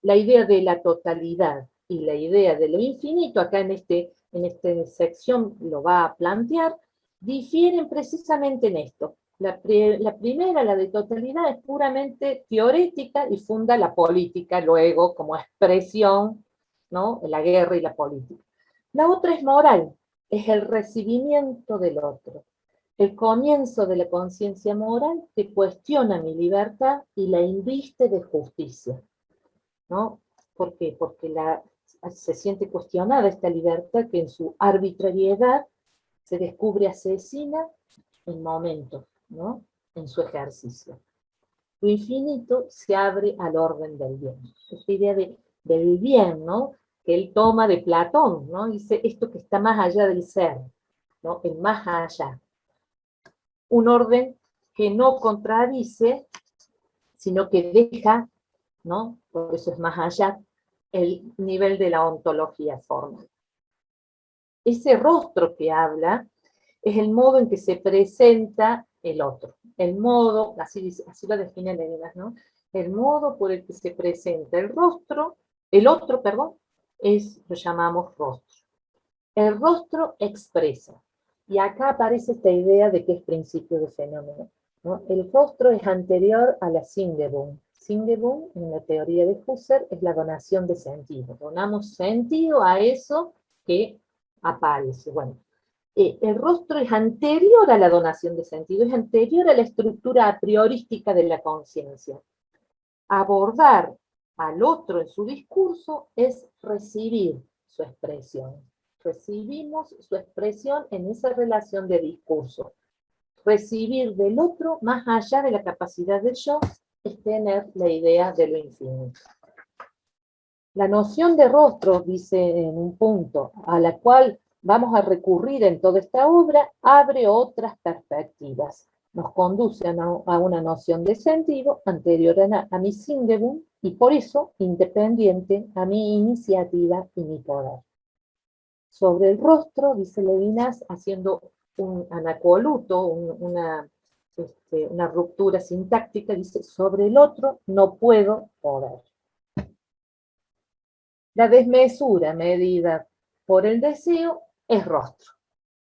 La idea de la totalidad y la idea de lo infinito, acá en esta sección lo va a plantear, difieren precisamente en esto. La primera, la de totalidad, es puramente teorética y funda la política luego como expresión, ¿no?, la guerra y la política. La otra es moral, es el recibimiento del otro. el comienzo de la conciencia moral que cuestiona mi libertad y la inviste de justicia, ¿no? ¿Por qué? Porque se siente cuestionada esta libertad que en su arbitrariedad se descubre asesina en momentos, ¿no? En su ejercicio. Lo infinito se abre al orden del bien. Esta idea del bien, ¿no? Que él toma de Platón, ¿no? Dice esto que está más allá del ser, ¿no? El más allá. Un orden que no contradice, sino que deja, ¿no? Por eso es más allá, el nivel de la ontología formal. Ese rostro que habla es el modo en que se presenta el otro. El modo, así lo define Levinas, ¿no? El modo por el que se presenta el otro, lo llamamos rostro. El rostro expresa. Y acá aparece esta idea de que es principio de fenómeno, ¿no? El rostro es anterior a la Singebung. Singebung, en la teoría de Husserl, es la donación de sentido. Donamos sentido a eso que aparece. Bueno, el rostro es anterior a la donación de sentido, es anterior a la estructura a priorística de la conciencia. Abordar al otro en su discurso es recibir su expresión. Recibimos su expresión en esa relación de discurso. Recibir del otro, más allá de la capacidad del yo, es tener la idea de lo infinito. La noción de rostro, dice en un punto, a la cual vamos a recurrir en toda esta obra, abre otras perspectivas. Nos conduce a una noción de sentido anterior a mi Singebung y por eso independiente a mi iniciativa y mi poder. Sobre el rostro, dice Levinas, haciendo un anacoluto, una ruptura sintáctica, dice, sobre el otro no puedo poder. La desmesura medida por el deseo es rostro,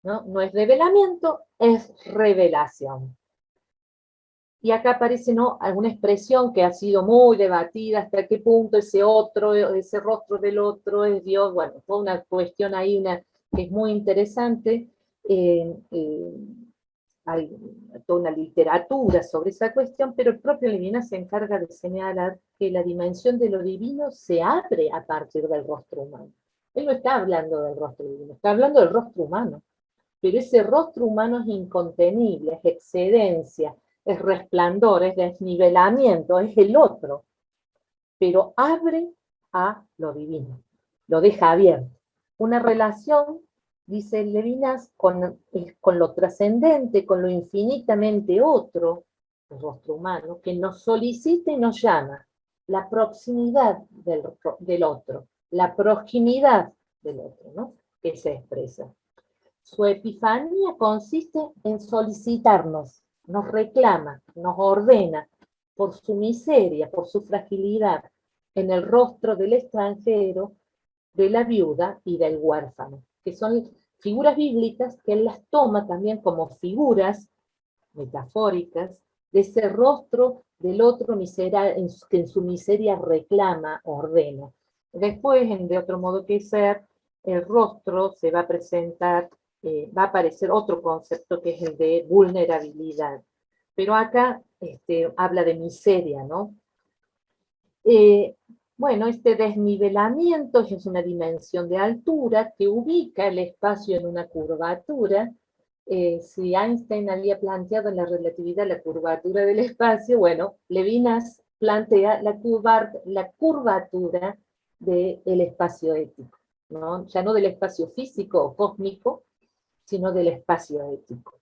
¿no? No es revelamiento, es revelación. Y acá aparece, ¿no?, alguna expresión que ha sido muy debatida, hasta qué punto ese rostro del otro es Dios. Bueno, fue una cuestión ahí que es muy interesante. Hay toda una literatura sobre esa cuestión, pero el propio Levinas se encarga de señalar que la dimensión de lo divino se abre a partir del rostro humano. Él no está hablando del rostro divino, está hablando del rostro humano, pero ese rostro humano es incontenible, es excedencia, es resplandor, es desnivelamiento, es el otro, pero abre a lo divino, lo deja abierto. Una relación, dice Levinas, con lo trascendente, con lo infinitamente otro, el rostro humano, que nos solicita y nos llama, la proximidad del otro, la proximidad del otro, ¿no?, que se expresa. Su epifanía consiste en solicitarnos, nos reclama, nos ordena, por su miseria, por su fragilidad, en el rostro del extranjero, de la viuda y del huérfano, que son figuras bíblicas que él las toma también como figuras metafóricas de ese rostro del otro que en su miseria reclama, ordena. Después, de otro modo que ser, el rostro se va a presentar, va a aparecer otro concepto que es el de vulnerabilidad. Pero acá habla de miseria, ¿no? Bueno, este desnivelamiento es una dimensión de altura que ubica el espacio en una curvatura. Si Einstein había planteado en la relatividad la curvatura del espacio, bueno, Levinas plantea la curvatura del espacio ético, ¿no? Ya no del espacio físico o cósmico, sino del espacio ético,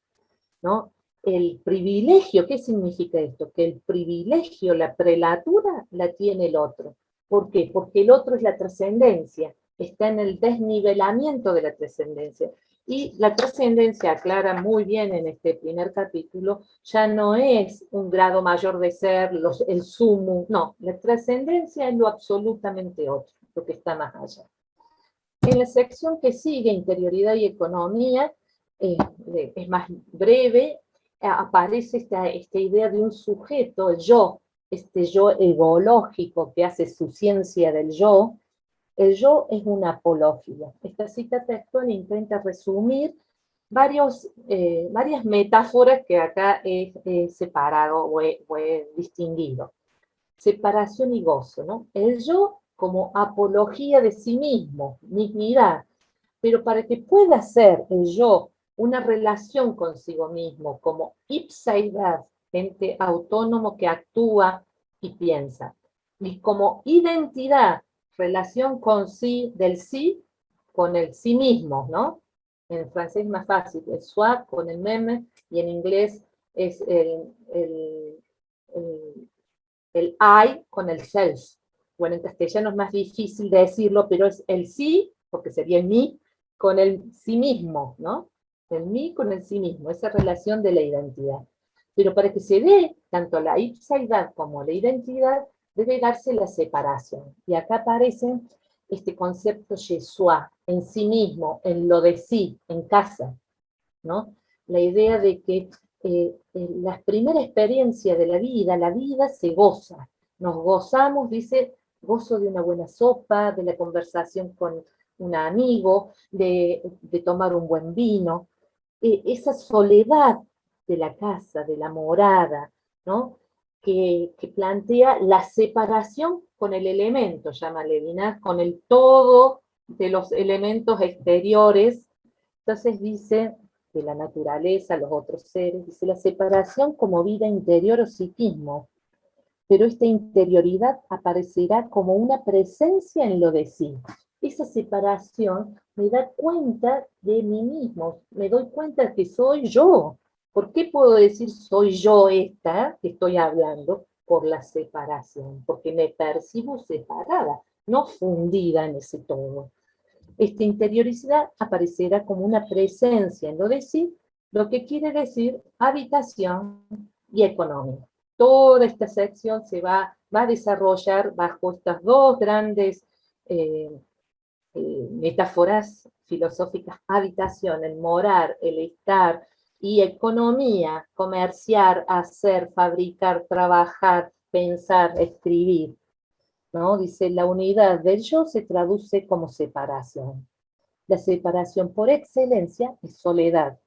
¿no? El privilegio, ¿qué significa esto? Que el privilegio, la prelatura, la tiene el otro. ¿Por qué? Porque el otro es la trascendencia, está en el desnivelamiento de la trascendencia. Y la trascendencia, aclara muy bien en este primer capítulo, ya no es un grado mayor de ser, el sumo, no, la trascendencia es lo absolutamente otro, lo que está más allá. En la sección que sigue, interioridad y economía, es más breve, aparece esta idea de un sujeto, el yo, este yo evológico que hace su ciencia del yo. El yo es una apología. Esta cita textual intenta resumir varias metáforas que acá he separado o he distinguido. Separación y gozo, ¿no? El yo como apología de sí mismo, mismidad, pero para que pueda ser el yo una relación consigo mismo, como ipseidad, ente autónomo que actúa y piensa, y como identidad, relación con sí, del sí, con el sí mismo, ¿no? En francés es más fácil, el soi con el meme, y en inglés es el I con el self. Bueno, en castellano es más difícil de decirlo, pero es el sí, porque sería el mí, con el sí mismo, ¿no? El mí con el sí mismo, esa relación de la identidad. Pero para que se dé tanto la ipseidad como la identidad, debe darse la separación. Y acá aparece este concepto chez soi, en sí mismo, en lo de sí, en casa, ¿no? La idea de que la primera experiencia de la vida se goza. Nos gozamos, dice, gozo de una buena sopa, de la conversación con un amigo, de tomar un buen vino. Esa soledad de la casa, de la morada, ¿no? Que plantea la separación con el elemento, llama Levinas, con el todo de los elementos exteriores. Entonces dice, de la naturaleza, los otros seres, dice la separación como vida interior o psiquismo, pero esta interioridad aparecerá como una presencia en lo de sí. Esa separación me da cuenta de mí mismo, me doy cuenta que soy yo. ¿Por qué puedo decir soy yo esta que estoy hablando? Por la separación, porque me percibo separada, no fundida en ese todo. Esta interioridad aparecerá como una presencia en lo de sí, lo que quiere decir habitación y economía. Toda esta sección se va a desarrollar bajo estas dos grandes metáforas filosóficas: habitación, el morar, el estar, y economía, comerciar, hacer, fabricar, trabajar, pensar, escribir, ¿no? Dice, la unidad del yo se traduce como separación. La separación por excelencia es soledad.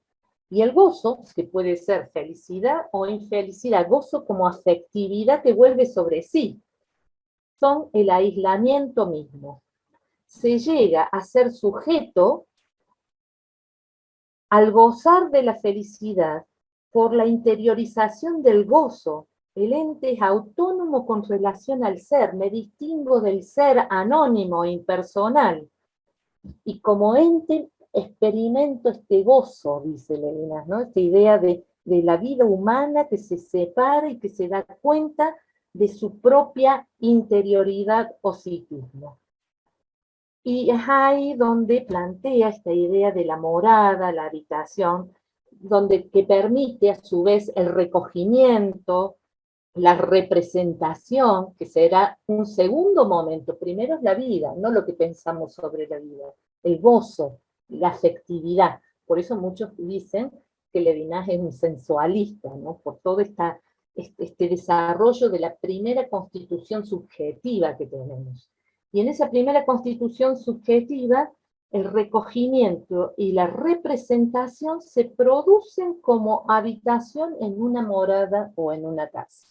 Y el gozo, que puede ser felicidad o infelicidad, gozo como afectividad que vuelve sobre sí, son el aislamiento mismo. Se llega a ser sujeto al gozar de la felicidad por la interiorización del gozo. El ente es autónomo con relación al ser, me distingo del ser anónimo e impersonal. Y como ente experimento este gozo, dice Levinas, ¿no? Esta idea de la vida humana que se separa y que se da cuenta de su propia interioridad o psiquismo. Y es ahí donde plantea esta idea de la morada, la habitación, que permite a su vez el recogimiento, la representación, que será un segundo momento. Primero es la vida, no lo que pensamos sobre la vida, el gozo, la afectividad. Por eso muchos dicen que Levinas es un sensualista, ¿no? Por todo este desarrollo de la primera constitución subjetiva que tenemos. Y en esa primera constitución subjetiva, el recogimiento y la representación se producen como habitación en una morada o en una casa.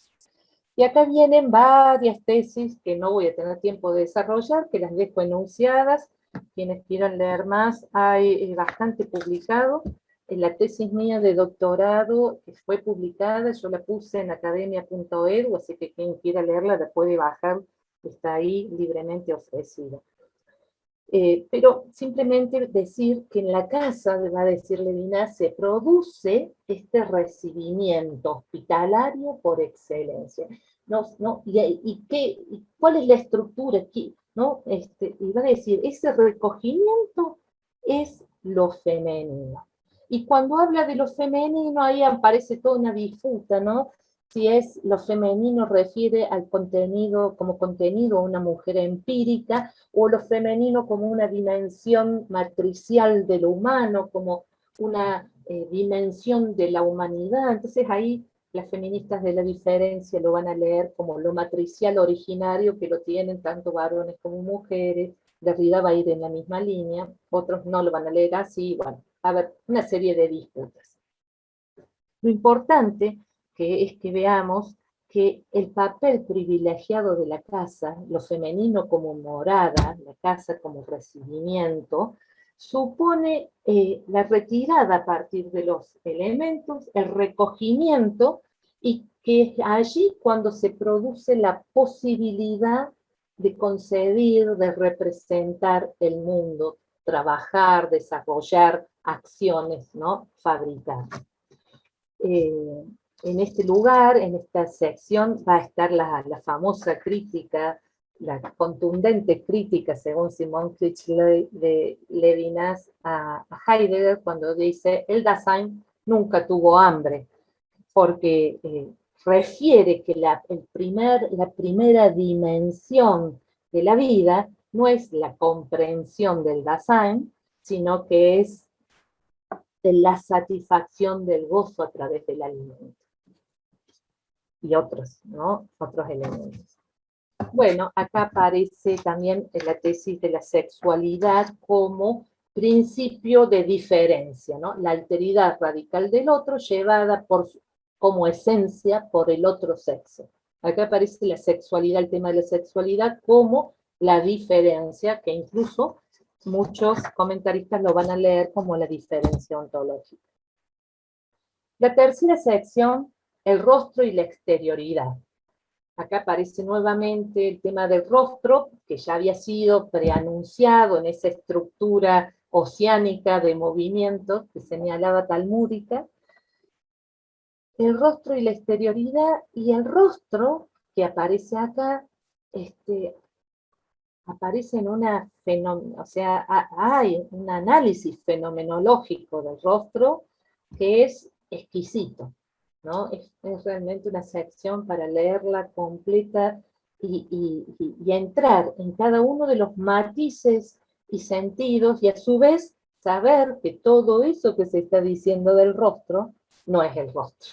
Y acá vienen varias tesis que no voy a tener tiempo de desarrollar, que las dejo enunciadas. Quienes quieran leer más, hay bastante publicado. En la tesis mía de doctorado, que fue publicada, yo la puse en academia.edu, así que quien quiera leerla la puede bajar, está ahí libremente ofrecida. Pero simplemente decir que en la casa, va a decir Levinas, se produce este recibimiento hospitalario por excelencia. ¿Y cuál es la estructura aquí? ¿No? Y va a decir, ese recogimiento es lo femenino. Y cuando habla de lo femenino, ahí aparece toda una disputa, ¿no? Si es lo femenino refiere al contenido, como contenido a una mujer empírica, o lo femenino como una dimensión matricial de lo humano, como una dimensión de la humanidad. Entonces ahí las feministas de la diferencia lo van a leer como lo matricial originario, que lo tienen tanto varones como mujeres. Derrida va a ir en la misma línea, otros no lo van a leer así. Bueno, a haber una serie de disputas. Lo importante es que veamos que el papel privilegiado de la casa, lo femenino como morada, la casa como recibimiento, supone la retirada a partir de los elementos, el recogimiento, y que es allí cuando se produce la posibilidad de concebir, de representar el mundo, trabajar, desarrollar acciones, ¿no? Fabricar. En este lugar, en esta sección, va a estar la famosa crítica, la contundente crítica, según Simon de Levinas, a Heidegger, cuando dice, el Dasein nunca tuvo hambre, porque refiere que la primera dimensión de la vida no es la comprensión del Dasein, sino que es de la satisfacción del gozo a través del alimento. Y otros, ¿no? Otros elementos. Bueno, acá aparece también la tesis de la sexualidad como principio de diferencia, ¿no? La alteridad radical del otro llevada como esencia por el otro sexo. Acá aparece la sexualidad, el tema de la sexualidad como la diferencia, que incluso muchos comentaristas lo van a leer como la diferencia ontológica. La tercera sección, el rostro y la exterioridad. Acá aparece nuevamente el tema del rostro, que ya había sido preanunciado en esa estructura oceánica de movimientos que señalaba Talmúdica. El rostro y la exterioridad, y el rostro que aparece acá, aparece en una o sea, hay un análisis fenomenológico del rostro que es exquisito, ¿no? Es realmente una sección para leerla completa y entrar en cada uno de los matices y sentidos, y a su vez saber que todo eso que se está diciendo del rostro no es el rostro.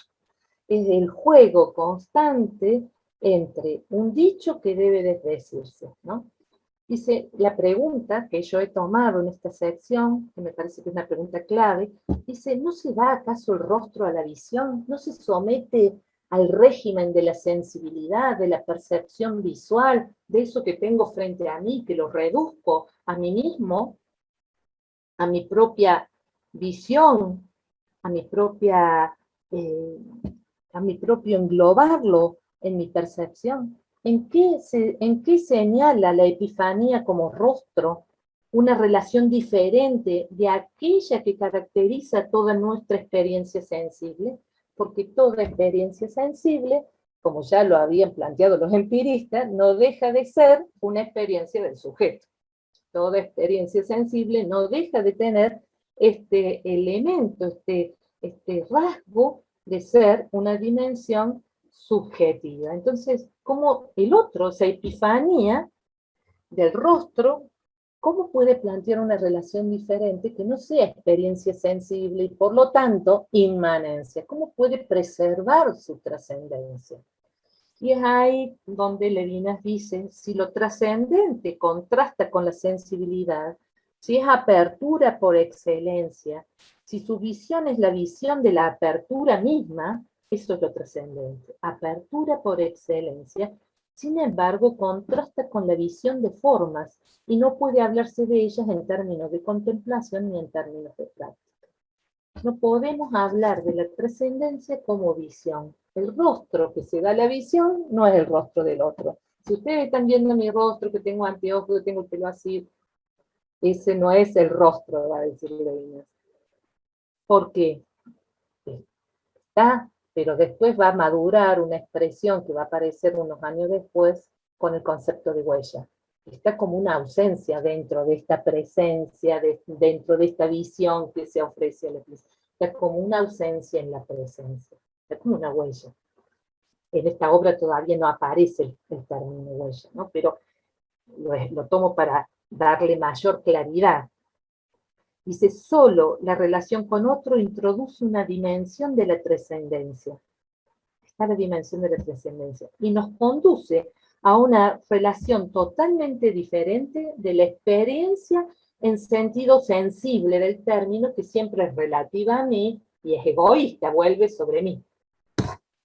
Es el juego constante entre un dicho que debe de decirse, ¿no? Dice, la pregunta que yo he tomado en esta sección, que me parece que es una pregunta clave, dice, ¿no se da acaso el rostro a la visión? ¿No se somete al régimen de la sensibilidad, de la percepción visual, de eso que tengo frente a mí, que lo reduzco a mí mismo, a mi propia visión, a mi propio englobarlo en mi percepción? ¿En qué señala la epifanía como rostro una relación diferente de aquella que caracteriza toda nuestra experiencia sensible? Porque toda experiencia sensible, como ya lo habían planteado los empiristas, no deja de ser una experiencia del sujeto. Toda experiencia sensible no deja de tener este elemento, este rasgo de ser una dimensión subjetiva. Entonces, como el otro, esa epifanía del rostro, ¿cómo puede plantear una relación diferente que no sea experiencia sensible y por lo tanto inmanencia? ¿Cómo puede preservar su trascendencia? Y es ahí donde Levinas dice, si lo trascendente contrasta con la sensibilidad, si es apertura por excelencia, si su visión es la visión de la apertura misma, eso es lo trascendente, apertura por excelencia. Sin embargo, contrasta con la visión de formas y no puede hablarse de ellas en términos de contemplación ni en términos de práctica. No podemos hablar de la trascendencia como visión. El rostro que se da a la visión no es el rostro del otro. Si ustedes están viendo mi rostro, que tengo anteojos, que tengo el pelo así, ese no es el rostro, va a decir Levinas. ¿Por qué? Está, pero después va a madurar una expresión que va a aparecer unos años después con el concepto de huella. Está como una ausencia dentro de esta presencia, dentro de esta visión que se ofrece a la presencia. Está como una ausencia en la presencia, está como una huella. En esta obra todavía no aparece el término huella, ¿no? Pero lo tomo para darle mayor claridad. Dice, solo la relación con otro introduce una dimensión de la trascendencia. Está la dimensión de la trascendencia. Y nos conduce a una relación totalmente diferente de la experiencia en sentido sensible del término, que siempre es relativa a mí y es egoísta, vuelve sobre mí.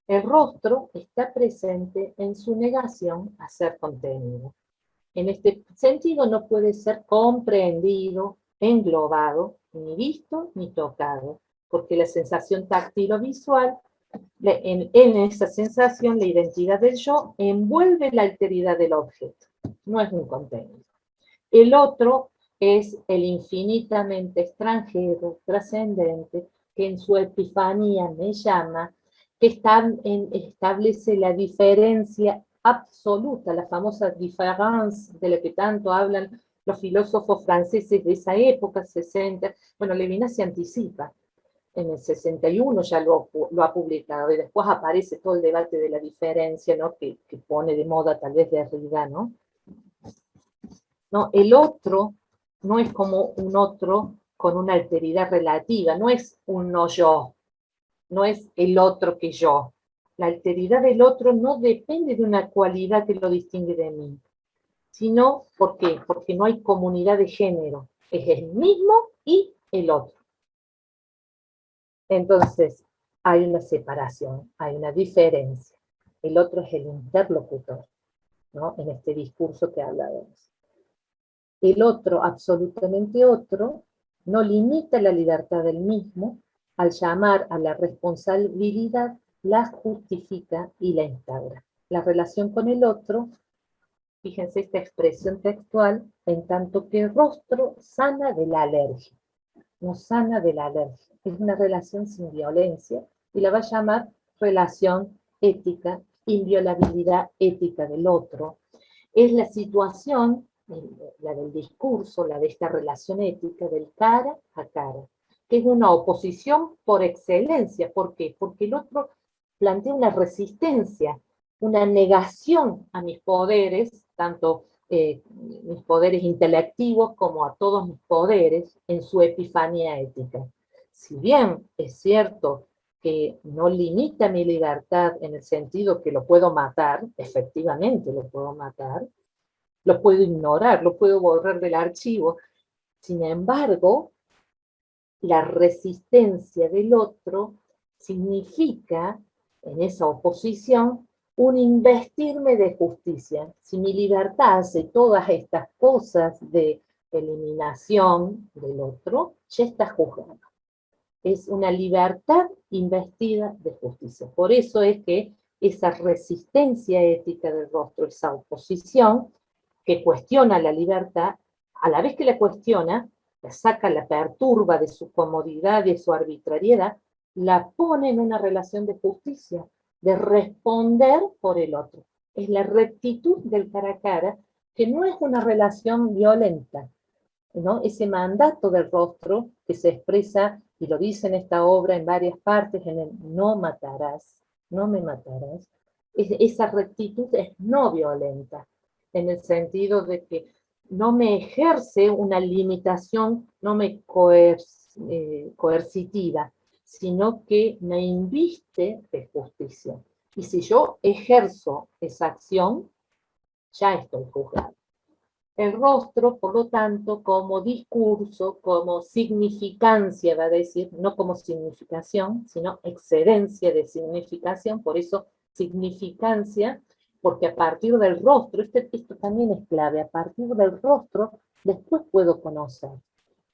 El rostro está presente en su negación a ser contenido. En este sentido no puede ser comprendido, englobado, ni visto ni tocado, porque la sensación táctil o visual, en esa sensación la identidad del yo envuelve la alteridad del objeto, no es un contenido. El otro es el infinitamente extranjero, trascendente, que en su epifanía me llama, que establece la diferencia absoluta, la famosa différence de la que tanto hablan los filósofos franceses de esa época, 60. Bueno, Levinas se anticipa, en el 61 ya lo ha publicado, y después aparece todo el debate de la diferencia, ¿no? que pone de moda tal vez Derrida, ¿no? ¿No? El otro no es como un otro con una alteridad relativa, no es un no yo, no es el otro que yo. La alteridad del otro no depende de una cualidad que lo distingue de mí, sino, ¿por qué? Porque no hay comunidad de género, es el mismo y el otro. Entonces, hay una separación, hay una diferencia. El otro es el interlocutor, ¿no? En este discurso que hablábamos. El otro, absolutamente otro, no limita la libertad del mismo, al llamar a la responsabilidad, la justifica y la instaura. La relación con el otro, fíjense esta expresión textual, en tanto que el rostro sana de la alergia, no sana de la alergia, es una relación sin violencia, y la va a llamar relación ética, inviolabilidad ética del otro. Es la situación, la del discurso, la de esta relación ética, del cara a cara, que es una oposición por excelencia. ¿Por qué? Porque el otro plantea una resistencia, una negación a mis poderes, tanto mis poderes intelectivos como a todos mis poderes en su epifanía ética. Si bien es cierto que no limita mi libertad en el sentido que lo puedo matar, efectivamente lo puedo matar, lo puedo ignorar, lo puedo borrar del archivo. Sin embargo, la resistencia del otro significa, en esa oposición, un investirme de justicia. Si mi libertad hace todas estas cosas de eliminación del otro, ya está juzgado. Es una libertad investida de justicia. Por eso es que esa resistencia ética del rostro, esa oposición que cuestiona la libertad, a la vez que la cuestiona, la saca, la perturba de su comodidad, de su arbitrariedad, la pone en una relación de justicia, de responder por el otro. Es la rectitud del cara a cara, que no es una relación violenta, ¿no? Ese mandato del rostro que se expresa, y lo dice en esta obra en varias partes, en el no matarás, no me matarás, esa rectitud es no violenta, en el sentido de que no me ejerce una limitación, no me coercitiva, sino que me inviste de justicia. Y si yo ejerzo esa acción, ya estoy juzgado. El rostro, por lo tanto, como discurso, como significancia, va a decir, no como significación, sino excedencia de significación, por eso significancia, porque a partir del rostro, esto también es clave, a partir del rostro después puedo conocer,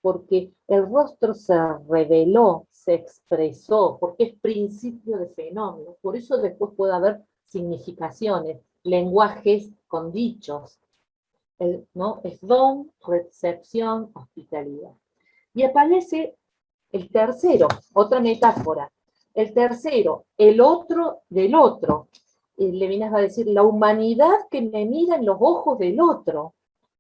porque el rostro se reveló, se expresó, porque es principio de fenómeno, por eso después puede haber significaciones, lenguajes con dichos, ¿no? Es don, recepción, hospitalidad. Y aparece el tercero, otra metáfora. El tercero, el otro del otro. Levinas va a decir, la humanidad que me mira en los ojos del otro.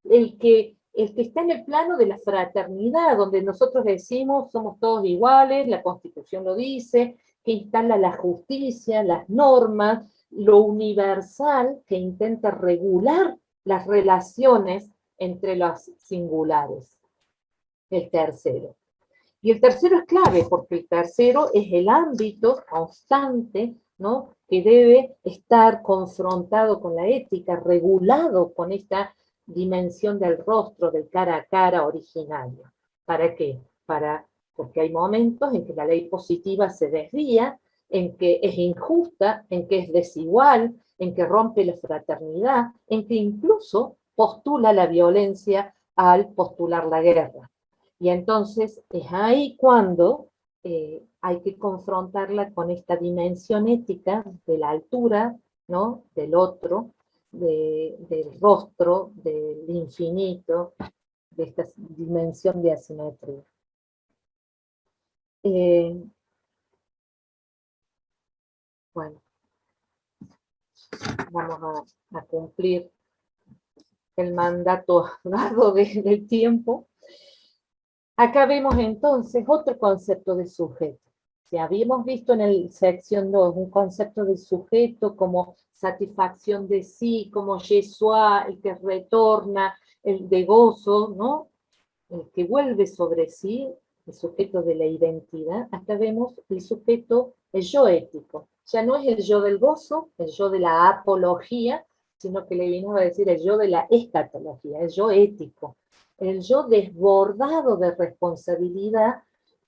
El que está en el plano de la fraternidad, donde nosotros decimos somos todos iguales, la Constitución lo dice, que instala la justicia, las normas, lo universal, que intenta regular las relaciones entre los singulares. El tercero. Y el tercero es clave, porque el tercero es el ámbito constante, ¿no?, que debe estar confrontado con la ética, regulado con esta dimensión del rostro, del cara a cara originario. ¿Para qué? Porque hay momentos en que la ley positiva se desvía, en que es injusta, en que es desigual, en que rompe la fraternidad, en que incluso postula la violencia al postular la guerra. Y entonces es ahí cuando hay que confrontarla con esta dimensión ética de la altura, ¿no?, del otro, del rostro, del infinito, de esta dimensión de asimetría. Bueno, vamos a cumplir el mandato dado del tiempo. Acá vemos entonces otro concepto de sujeto. Si habíamos visto en el sección 2 un concepto de sujeto como satisfacción de sí, como Yeshua, el que retorna, el de gozo, ¿no?, el que vuelve sobre sí, el sujeto de la identidad. Acá vemos el sujeto, el yo ético. Ya no es el yo del gozo, el yo de la apología, sino que le vino a decir el yo de la escatología, el yo ético, el yo desbordado de responsabilidad,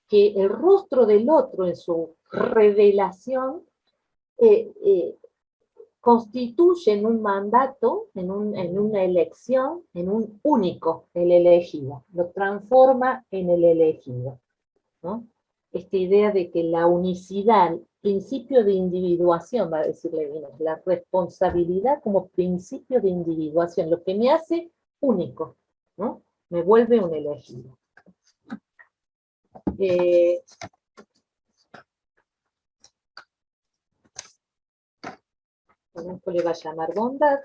que el rostro del otro en su revelación constituyen un mandato, en una elección, en un único, el elegido, lo transforma en el elegido, ¿no? Esta idea de que la unicidad, principio de individuación, va a decir Levinas, la responsabilidad como principio de individuación, lo que me hace único, ¿no?, me vuelve un elegido. Esto le va a llamar bondad,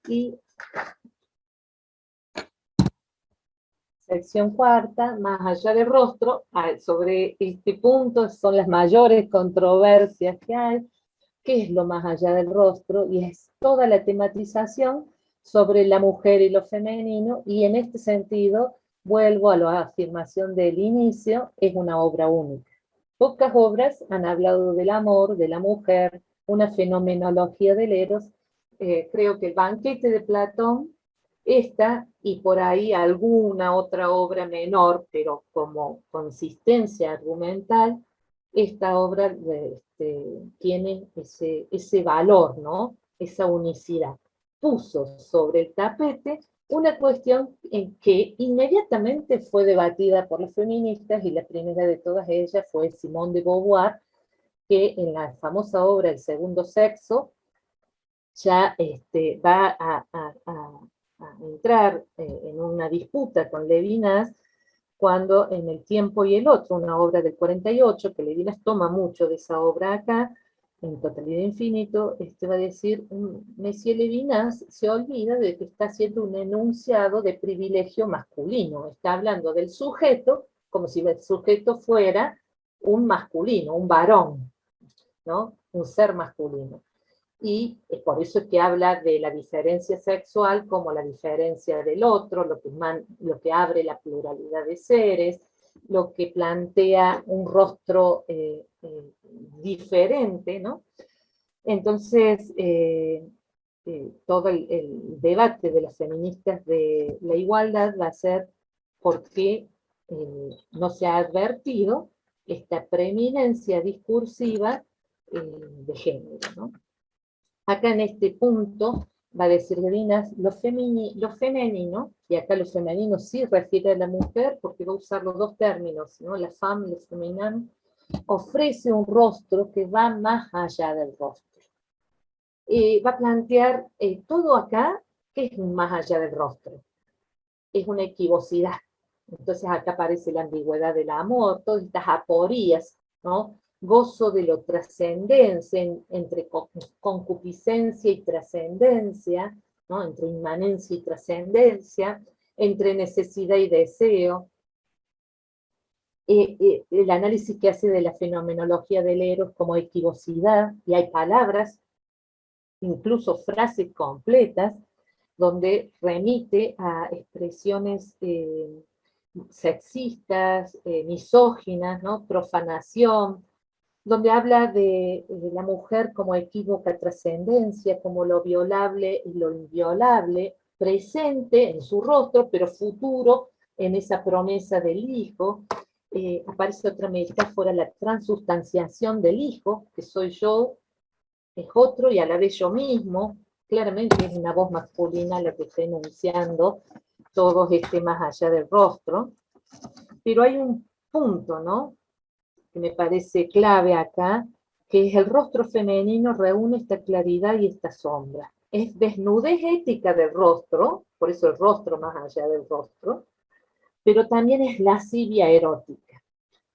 y sección cuarta, más allá del rostro. Sobre este punto son las mayores controversias que hay. ¿Qué es lo más allá del rostro? Y es toda la tematización sobre la mujer y lo femenino, y en este sentido, vuelvo a la afirmación del inicio, es una obra única. Pocas obras han hablado del amor, de la mujer, una fenomenología del eros. Creo que el banquete de Platón, esta, y por ahí alguna otra obra menor, pero como consistencia argumental, esta obra tiene ese valor, ¿no?, esa unicidad. Puso sobre el tapete una cuestión en que inmediatamente fue debatida por las feministas, y la primera de todas ellas fue Simone de Beauvoir, que en la famosa obra El segundo sexo ya va a entrar en una disputa con Levinas, cuando en El tiempo y el otro, una obra del 48, que Levinas toma mucho de esa obra acá, en Totalidad Infinito, va a decir, Monsieur Levinas se olvida de que está haciendo un enunciado de privilegio masculino, está hablando del sujeto como si el sujeto fuera un masculino, un varón, ¿no?, un ser masculino. Y es por eso que habla de la diferencia sexual como la diferencia del otro, lo que abre la pluralidad de seres, lo que plantea un rostro diferente, ¿no? Entonces, todo el debate de las feministas de la igualdad va a ser por qué no se ha advertido esta preeminencia discursiva de género, ¿no? Acá en este punto va a decir Levinas, lo femenino, y acá lo femenino sí refiere a la mujer, porque va a usar los dos términos, ¿no?, la femme, le féminin, ofrece un rostro que va más allá del rostro. Va a plantear todo acá, que es más allá del rostro. Es una equivocidad. Entonces acá aparece la ambigüedad del amor, todas estas aporías, ¿no?, gozo de lo trascendente, entre concupiscencia y trascendencia, ¿no?, entre inmanencia y trascendencia, entre necesidad y deseo. El análisis que hace de la fenomenología del eros como equivocidad, y hay palabras, incluso frases completas, donde remite a expresiones sexistas, misóginas, ¿no?, profanación, donde habla de la mujer como equívoca trascendencia, como lo violable y lo inviolable, presente en su rostro, pero futuro en esa promesa del Hijo. Aparece otra metáfora, la transustanciación del Hijo, que soy yo, es otro y a la vez yo mismo. Claramente es una voz masculina la que está enunciando todo más allá del rostro. Pero hay un punto, ¿no?, que me parece clave acá, que es el rostro femenino reúne esta claridad y esta sombra. Es desnudez ética del rostro, por eso el rostro más allá del rostro, pero también es lascivia erótica.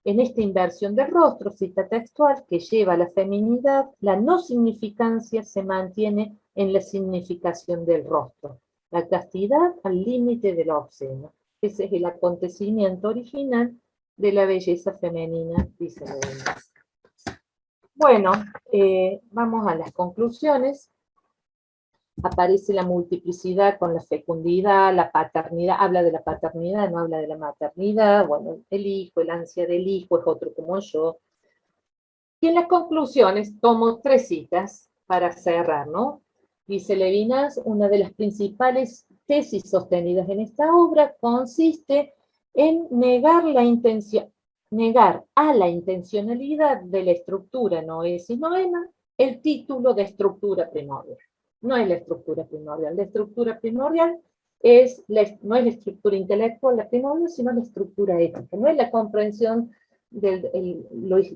En esta inversión del rostro, cita textual, que lleva a la feminidad, la no significancia se mantiene en la significación del rostro, la castidad al límite de lo obsceno. Ese es el acontecimiento original de la belleza femenina, dice Levinas. Bueno, vamos a las conclusiones. Aparece la multiplicidad con la fecundidad, la paternidad, habla de la paternidad, no habla de la maternidad, bueno, el hijo, el ansia del hijo es otro como yo. Y en las conclusiones tomo 3 citas para cerrar, ¿no? Dice Levinas, una de las principales tesis sostenidas en esta obra consiste en negar a la intencionalidad de la estructura noesis noema el título de estructura primordial. No es la estructura primordial. La estructura primordial no es la estructura intelectual la primordial, sino la estructura ética. No es la comprensión de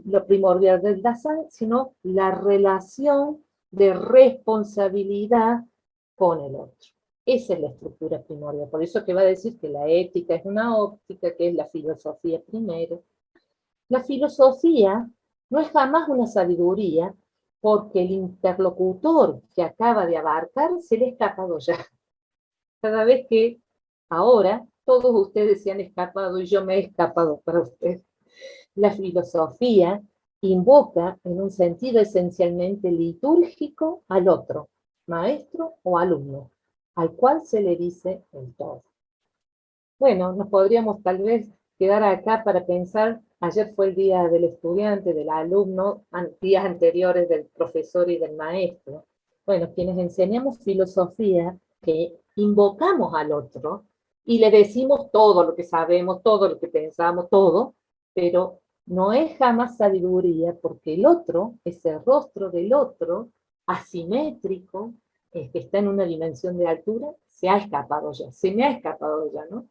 lo primordial del Dasein, sino la relación de responsabilidad con el otro. Esa es la estructura primordial. Por eso que va a decir que la ética es una óptica, que es la filosofía primero. La filosofía no es jamás una sabiduría, porque el interlocutor que acaba de abarcar se le ha escapado ya. Cada vez que ahora todos ustedes se han escapado y yo me he escapado para ustedes. La filosofía invoca en un sentido esencialmente litúrgico al otro, maestro o alumno, al cual se le dice el todo. Bueno, nos podríamos tal vez quedar acá para pensar, ayer fue el día del estudiante, del alumno, días anteriores del profesor y del maestro. Bueno, quienes enseñamos filosofía, que invocamos al otro y le decimos todo lo que sabemos, todo lo que pensamos, todo, pero no es jamás sabiduría, porque el otro, ese rostro del otro, asimétrico, que está en una dimensión de altura, se ha escapado ya, se me ha escapado ya, ¿no?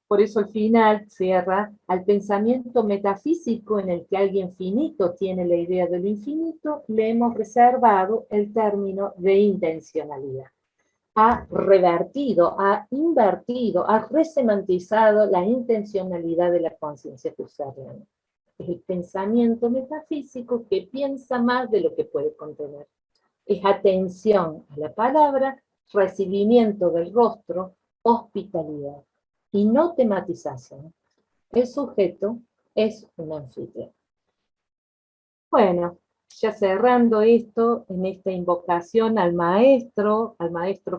Por eso al final cierra al pensamiento metafísico en el que alguien finito tiene la idea de lo infinito, le hemos reservado el término de intencionalidad. Ha revertido, ha invertido, ha resemantizado la intencionalidad de la conciencia husserliana. Es el pensamiento metafísico que piensa más de lo que puede contener. Es atención a la palabra, recibimiento del rostro, hospitalidad. Y no tematización. El sujeto es un anfitrión. Bueno, ya cerrando esto, en esta invocación al maestro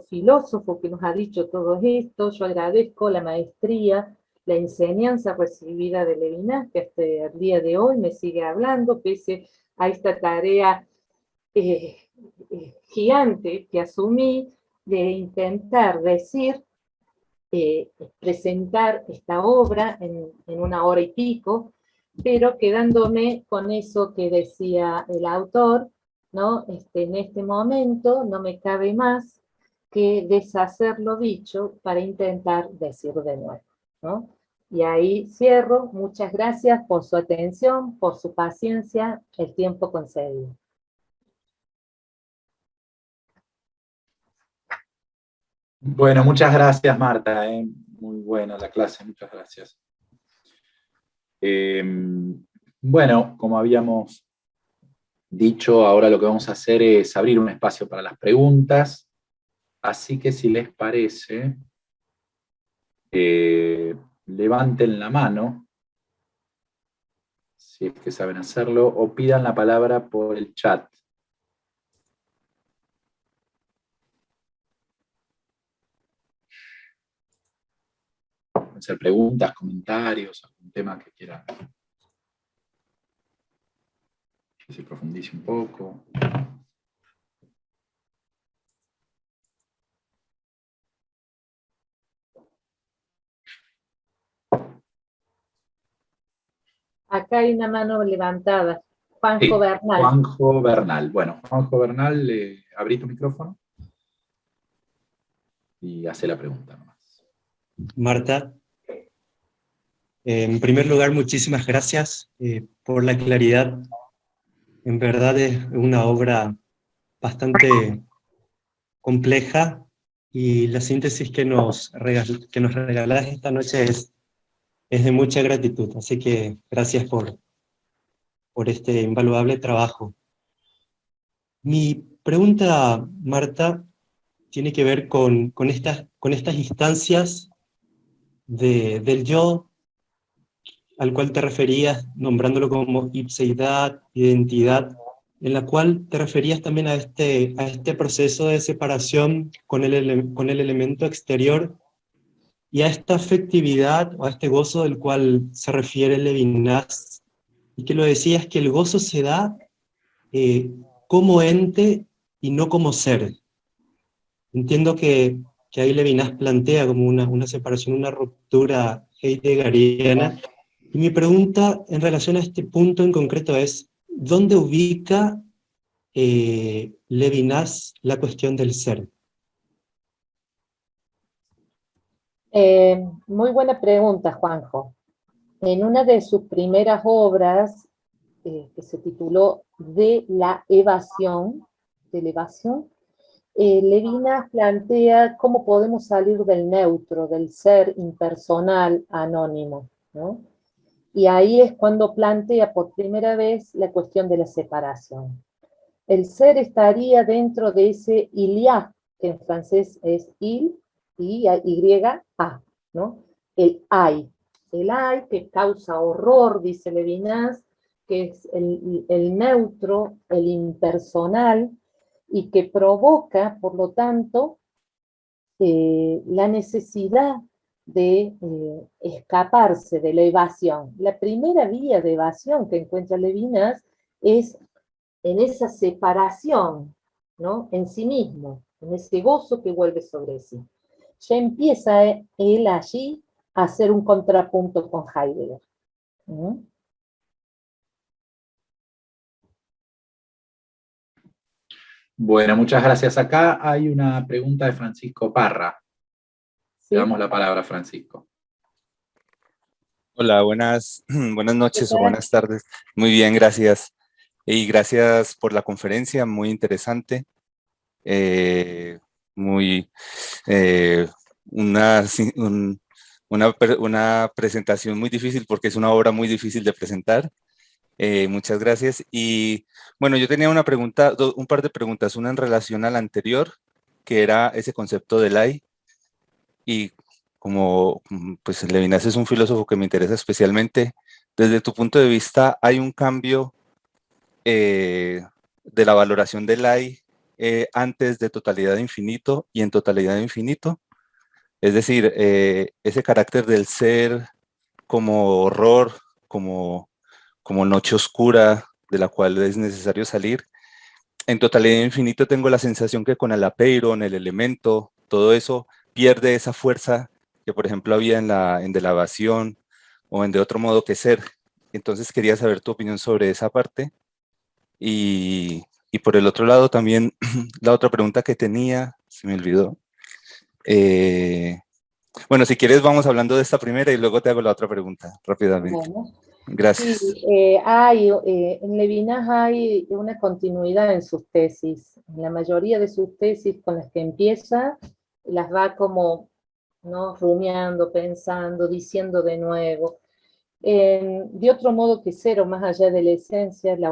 filósofo que nos ha dicho todo esto, yo agradezco la maestría, la enseñanza recibida de Levinas, que hasta el día de hoy me sigue hablando, pese a esta tarea gigante que asumí de intentar decir, presentar esta obra en 1 hora y pico, pero quedándome con eso que decía el autor, ¿no? En este momento no me cabe más que deshacer lo dicho para intentar decir de nuevo, ¿no? Y ahí cierro. Muchas gracias por su atención, por su paciencia, el tiempo concedido. Bueno, muchas gracias, Marta. Muy buena la clase, muchas gracias. Bueno, como habíamos dicho, ahora lo que vamos a hacer es abrir un espacio para las preguntas. Así que si les parece, levanten la mano, si es que saben hacerlo, o pidan la palabra por el chat. Pueden hacer preguntas, comentarios, algún tema que quieran que se profundice un poco. Acá hay una mano levantada. Juanjo Sí, Bernal. Juanjo Bernal. Bueno, Juanjo Bernal, abrí tu micrófono y hace la pregunta nomás. Marta, en primer lugar, muchísimas gracias por la claridad. En verdad es una obra bastante compleja y la síntesis que nos regalás esta noche es de mucha gratitud. Así que gracias por este invaluable trabajo. Mi pregunta, Marta, tiene que ver con estas instancias del yo, al cual te referías nombrándolo como ipseidad, identidad, en la cual te referías también a este proceso de separación con con el elemento exterior y a esta afectividad o a este gozo del cual se refiere Levinas, y que lo decías que el gozo se da como ente y no como ser. Entiendo que ahí Levinas plantea como una separación, una ruptura heideggeriana. Y mi pregunta en relación a este punto en concreto es, ¿dónde ubica Levinas la cuestión del ser? Muy buena pregunta, Juanjo. En una de sus primeras obras, que se tituló De la evasión, Levinas plantea cómo podemos salir del neutro, del ser impersonal, anónimo, ¿no? Y ahí es cuando plantea por primera vez la cuestión de la separación. El ser estaría dentro de ese ilia, que en francés es il, y-a, ¿no? El hay que causa horror, dice Levinas, que es el neutro, el impersonal, y que provoca, por lo tanto, la necesidad de escaparse de la evasión. La primera vía de evasión que encuentra Levinas es en esa separación, ¿no? En sí mismo, en ese gozo que vuelve sobre sí. Ya empieza él allí a hacer un contrapunto con Heidegger. ¿Mm? Bueno, muchas gracias. Acá hay una pregunta de Francisco Parra. ¿Sí? Le damos la palabra a Francisco. Hola, buenas noches o buenas tardes. Muy bien, gracias. Y gracias por la conferencia, muy interesante. Muy, una, una presentación muy difícil porque es una obra muy difícil de presentar. Muchas gracias. Y bueno, yo tenía una pregunta, un par de preguntas, una en relación a la anterior, que era ese concepto del I. Y como pues Levinas es un filósofo que me interesa especialmente, desde tu punto de vista, ¿hay un cambio de la valoración del I antes de totalidad de infinito y en totalidad de infinito? Es decir, ese carácter del ser como horror, como noche oscura de la cual es necesario salir. En totalidad de infinito tengo la sensación que con el apeiron, el elemento, todo eso pierde esa fuerza que por ejemplo había en de la evasión o en de otro modo que ser. Entonces quería saber tu opinión sobre esa parte. Y por el otro lado también, la otra pregunta que tenía, se me olvidó. Bueno, si quieres vamos hablando de esta primera y luego te hago la otra pregunta rápidamente. Bueno, Gracias. sí, en Levinas hay una continuidad en sus tesis. En la mayoría de sus tesis con las que empieza, las va como, ¿no?, rumiando, pensando, diciendo de nuevo. De otro modo que Cero, más allá de la esencia, la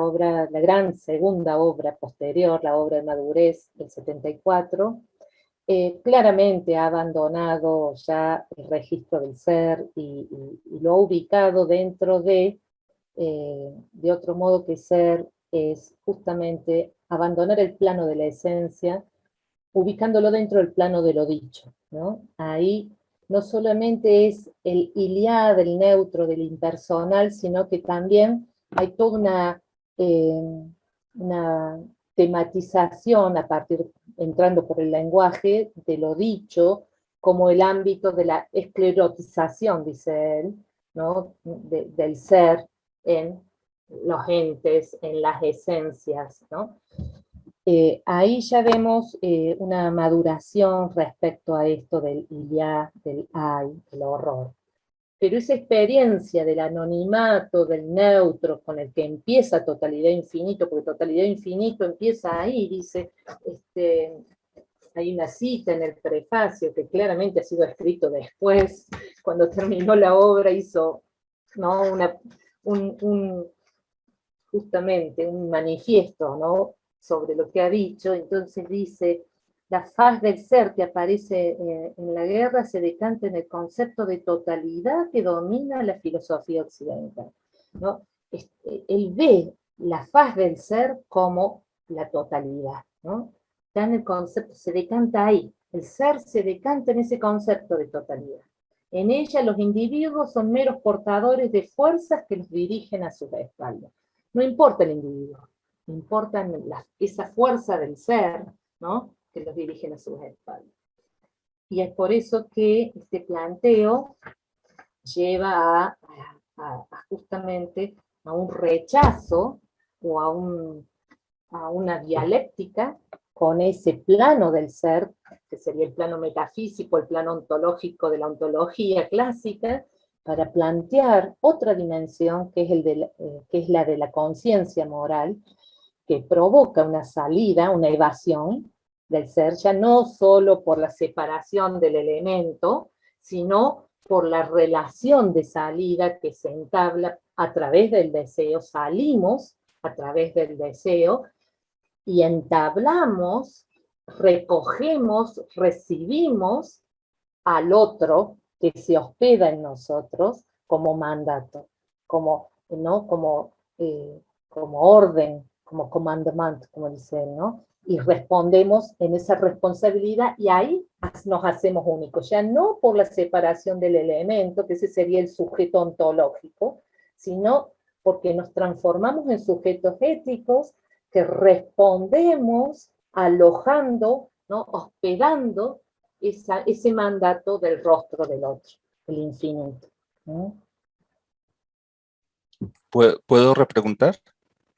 gran segunda obra posterior, la obra de Madurez del 74, claramente ha abandonado ya el registro del ser y lo ha ubicado dentro de otro modo que Ser es justamente abandonar el plano de la esencia, ubicándolo dentro del plano de lo dicho, ¿no? Ahí no solamente es el iliad, del neutro, del impersonal, sino que también hay toda una tematización a partir, entrando por el lenguaje, de lo dicho, como el ámbito de la esclerotización, dice él, ¿no?, del ser, en los entes, en las esencias, ¿no? Ahí ya vemos una maduración respecto a esto del ya, del hay, del horror. Pero esa experiencia del anonimato, del neutro, con el que empieza Totalidad Infinito, porque Totalidad Infinito empieza ahí, dice, hay una cita en el prefacio que claramente ha sido escrito después, cuando terminó la obra hizo, ¿no?, justamente un manifiesto, ¿no?, sobre lo que ha dicho. Entonces dice: la faz del ser que aparece en la guerra se decanta en el concepto de totalidad que domina la filosofía occidental, ¿no? Él ve la faz del ser como la totalidad, ¿no? Está en el concepto, se decanta ahí, el ser se decanta en ese concepto de totalidad. En ella los individuos son meros portadores de fuerzas que los dirigen a sus espaldas. No importa el individuo, importa esa fuerza del ser, ¿no?, que los dirigen a sus espaldas. Y es por eso que este planteo lleva justamente a un rechazo o a una dialéctica con ese plano del ser, que sería el plano metafísico, el plano ontológico de la ontología clásica, para plantear otra dimensión que es la de la conciencia moral, que provoca una salida, una evasión del ser, ya no solo por la separación del elemento, sino por la relación de salida que se entabla a través del deseo. Salimos a través del deseo y entablamos, recogemos, recibimos al otro que se hospeda en nosotros como mandato, como, ¿no?, como orden, como commandment, como dice él, ¿no? Y respondemos en esa responsabilidad, y ahí nos hacemos únicos, ya no por la separación del elemento, que ese sería el sujeto ontológico, sino porque nos transformamos en sujetos éticos que respondemos alojando, ¿no?, hospedando ese mandato del rostro del otro, el infinito. ¿No? ¿Puedo repreguntar?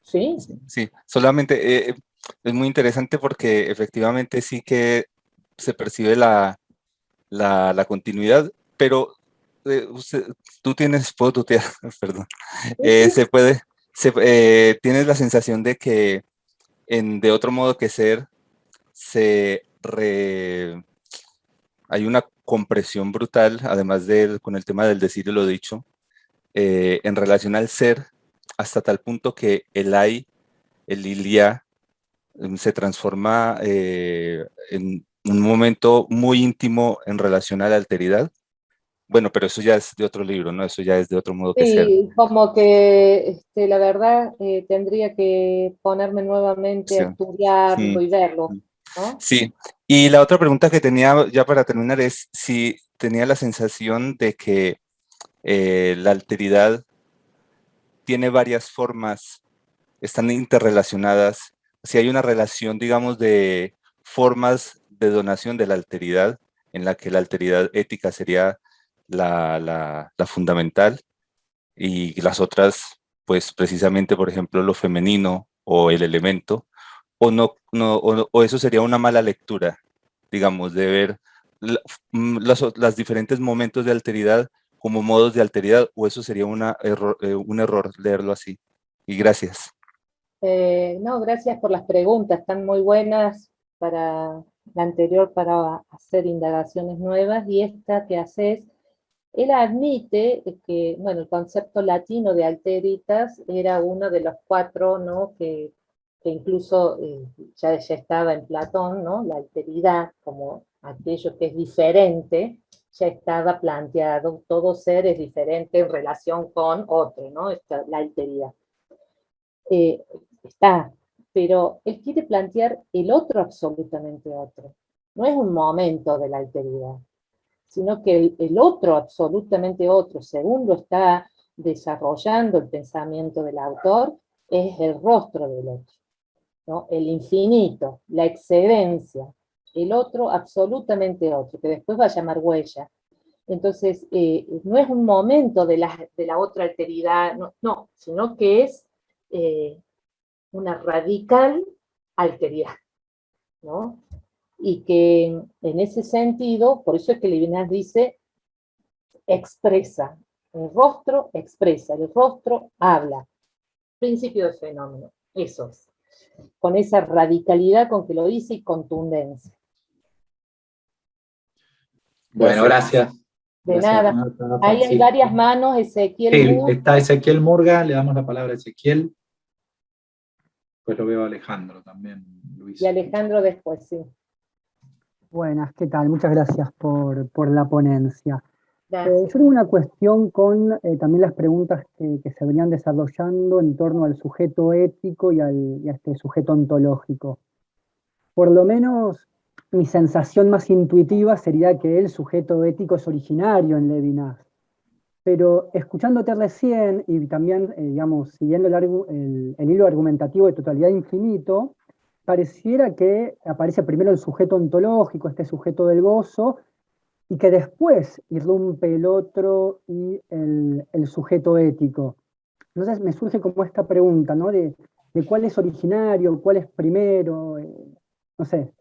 Sí. Sí, solamente es muy interesante porque efectivamente sí que se percibe la continuidad, pero tú tienes, puedo tutear, perdón, tienes la sensación de que de otro modo que ser, hay una compresión brutal, además con el tema del decir y lo dicho, en relación al ser, hasta tal punto que el hay, el Ilia, se transforma en un momento muy íntimo en relación a la alteridad. Bueno, pero eso ya es de otro libro, ¿no? Eso ya es de otro modo que ser. Sí, como que la verdad tendría que ponerme nuevamente Sí. a estudiarlo y verlo, ¿no? Sí, y la otra pregunta que tenía ya para terminar es si tenía la sensación de que la alteridad tiene varias formas, están interrelacionadas, si hay una relación, digamos, de formas de donación de la alteridad, en la que la alteridad ética sería la fundamental, y las otras, pues precisamente, por ejemplo, lo femenino o el elemento, o eso sería una mala lectura, digamos, de ver los diferentes momentos de alteridad como modos de alteridad, o eso sería un error leerlo así. Y gracias. No, gracias por las preguntas, están muy buenas para la anterior, para hacer indagaciones nuevas, y esta que haces, él admite que, bueno, el concepto latino de alteritas era uno de los cuatro, ¿no?, que incluso ya estaba en Platón, ¿no?, la alteridad como aquello que es diferente, ya estaba planteado, todo ser es diferente en relación con otro, ¿no?, la alteridad. Está, pero él quiere plantear el otro absolutamente otro. No es un momento de la alteridad, sino que el otro absolutamente otro, según lo está desarrollando el pensamiento del autor, es el rostro del otro, ¿no? El infinito, la excedencia, el otro absolutamente otro, que después va a llamar huella. Entonces, no es un momento de la otra alteridad, no, sino que es una radical alteridad, ¿no? Y que en ese sentido, por eso es que Levinas dice, expresa, el rostro expresa, el rostro habla. Principio de fenómeno, eso es. Con esa radicalidad con que lo dice y contundencia. Bueno, gracias. De Gracias, nada. Marta, Ahí hay Francisco. varias manos, Ezequiel Sí, Mur. está Ezequiel Murga, le damos la palabra a Ezequiel. Pues lo veo a Alejandro también, Luis. Y Alejandro después, sí. Buenas, ¿qué tal? Muchas gracias por la ponencia. Gracias. Yo tengo una cuestión con también las preguntas que se venían desarrollando en torno al sujeto ético y a este sujeto ontológico. Por lo menos mi sensación más intuitiva sería que el sujeto ético es originario en Levinas. Pero escuchándote recién y también, digamos, siguiendo el hilo argumentativo de Totalidad Infinito, pareciera que aparece primero el sujeto ontológico, este sujeto del gozo, y que después irrumpe el otro y el sujeto ético. Entonces me surge como esta pregunta, ¿no? De cuál es originario, cuál es primero, no sé.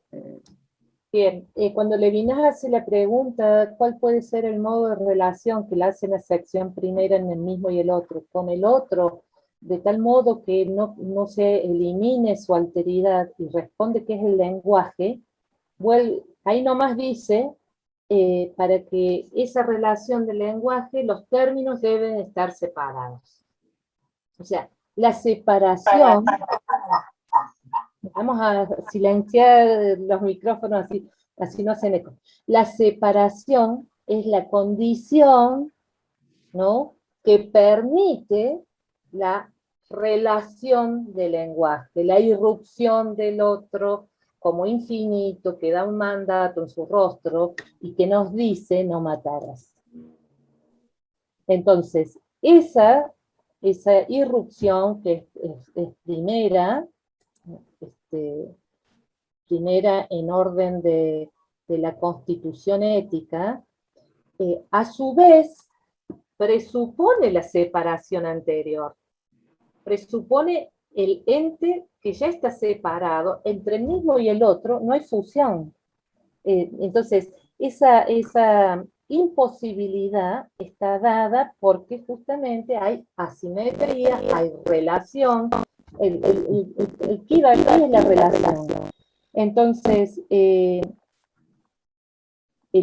Bien, cuando Levinas hace la pregunta, ¿cuál puede ser el modo de relación que la hace en la sección primera en el mismo y el otro? Con el otro, de tal modo que no se elimine su alteridad y responde que es el lenguaje, ahí nomás dice, para que esa relación del lenguaje, los términos deben estar separados. O sea, la separación, vamos a silenciar los micrófonos así no hacen eco. La separación es la condición, ¿no?, que permite la relación del lenguaje, la irrupción del otro como infinito, que da un mandato en su rostro y que nos dice no matarás. Entonces, esa irrupción que es primera, primera en orden de la constitución ética, a su vez presupone la separación anterior, presupone el ente que ya está separado, entre el mismo y el otro no hay fusión. Entonces, esa imposibilidad está dada porque justamente hay asimetría, hay relación, el que va aquí es la relación. Entonces, el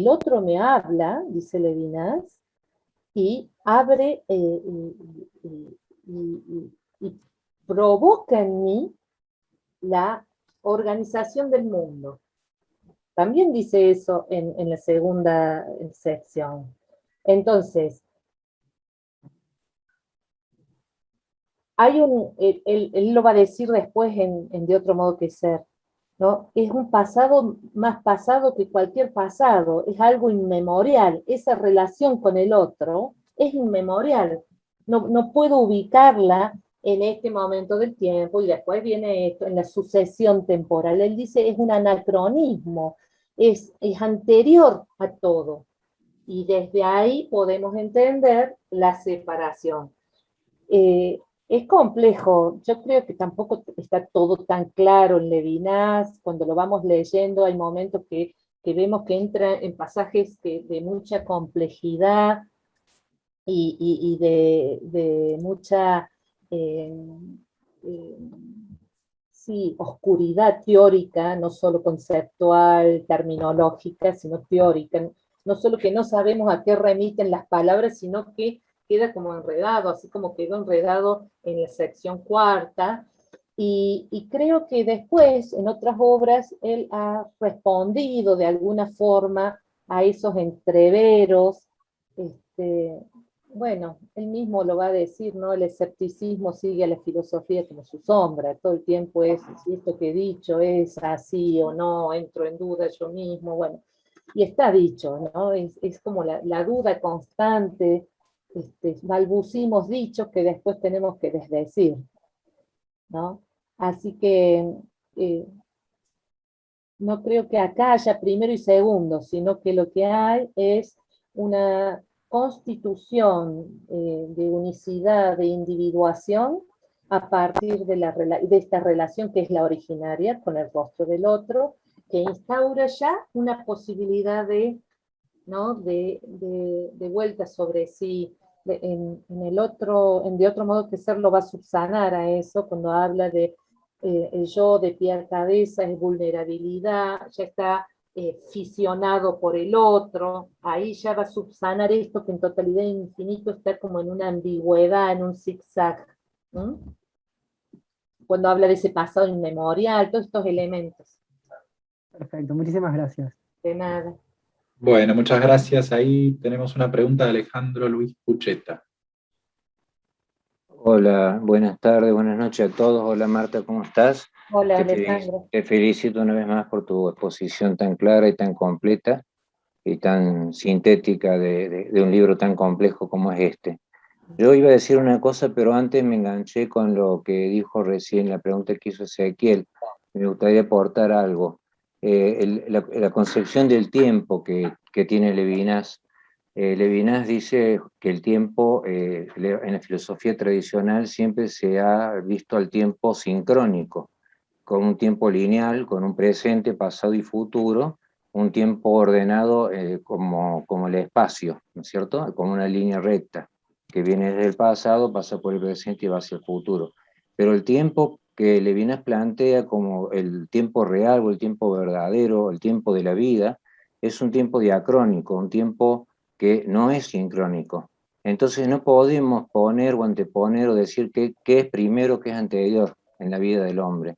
otro me habla, dice Levinas, y abre y provoca en mí la organización del mundo. También dice eso en la segunda sección. Entonces, hay él lo va a decir después de otro modo que ser, ¿no? Es un pasado más pasado que cualquier pasado, es algo inmemorial, esa relación con el otro es inmemorial, no puedo ubicarla en este momento del tiempo y después viene esto, en la sucesión temporal. Él dice es un anacronismo, es anterior a todo, y desde ahí podemos entender la separación. Es complejo, yo creo que tampoco está todo tan claro en Levinas, cuando lo vamos leyendo hay momentos que vemos que entra en pasajes de mucha complejidad y de mucha sí, oscuridad teórica, no solo conceptual, terminológica, sino teórica. No solo que no sabemos a qué remiten las palabras, sino que queda como enredado, así como quedó enredado en la sección cuarta. Y creo que después, en otras obras, él ha respondido de alguna forma a esos entreveros. Bueno, él mismo lo va a decir, ¿no? El escepticismo sigue a la filosofía como su sombra, todo el tiempo es, si esto que he dicho es así o no, entro en duda yo mismo, bueno, y está dicho, ¿no? Es como la duda constante, balbucimos dichos que después tenemos que desdecir, ¿no? Así que no creo que acá haya primero y segundo, sino que lo que hay es una constitución de unicidad, de individuación, a partir de esta relación que es la originaria con el rostro del otro, que instaura ya una posibilidad de, ¿no? de vuelta sobre sí. De otro modo que ser lo va a subsanar a eso cuando habla de el yo de pie a cabeza, es vulnerabilidad, ya está fisionado por el otro, ahí ya va a subsanar esto que en totalidad infinito está como en una ambigüedad, en un zigzag. ¿Mm? Cuando habla de ese pasado inmemorial, todos estos elementos. Perfecto, muchísimas gracias. De nada. Bueno, muchas gracias. Ahí tenemos una pregunta de Alejandro Luis Pucheta. Hola, buenas tardes, buenas noches a todos. Hola Marta, ¿cómo estás? Hola, Alejandro. Te felicito una vez más por tu exposición tan clara y tan completa y tan sintética de un libro tan complejo como es este. Yo iba a decir una cosa, pero antes me enganché con lo que dijo recién, la pregunta que hizo Ezequiel. Me gustaría aportar algo. La concepción del tiempo que tiene Levinas. Levinas dice que el tiempo, en la filosofía tradicional, siempre se ha visto al tiempo sincrónico, con un tiempo lineal, con un presente, pasado y futuro, un tiempo ordenado como el espacio, ¿no es cierto? Como una línea recta, que viene desde el pasado, pasa por el presente y va hacia el futuro. Pero el tiempo que Levinas plantea como el tiempo real o el tiempo verdadero, el tiempo de la vida, es un tiempo diacrónico, un tiempo que no es sincrónico. Entonces no podemos poner o anteponer o decir qué es primero, qué es anterior en la vida del hombre.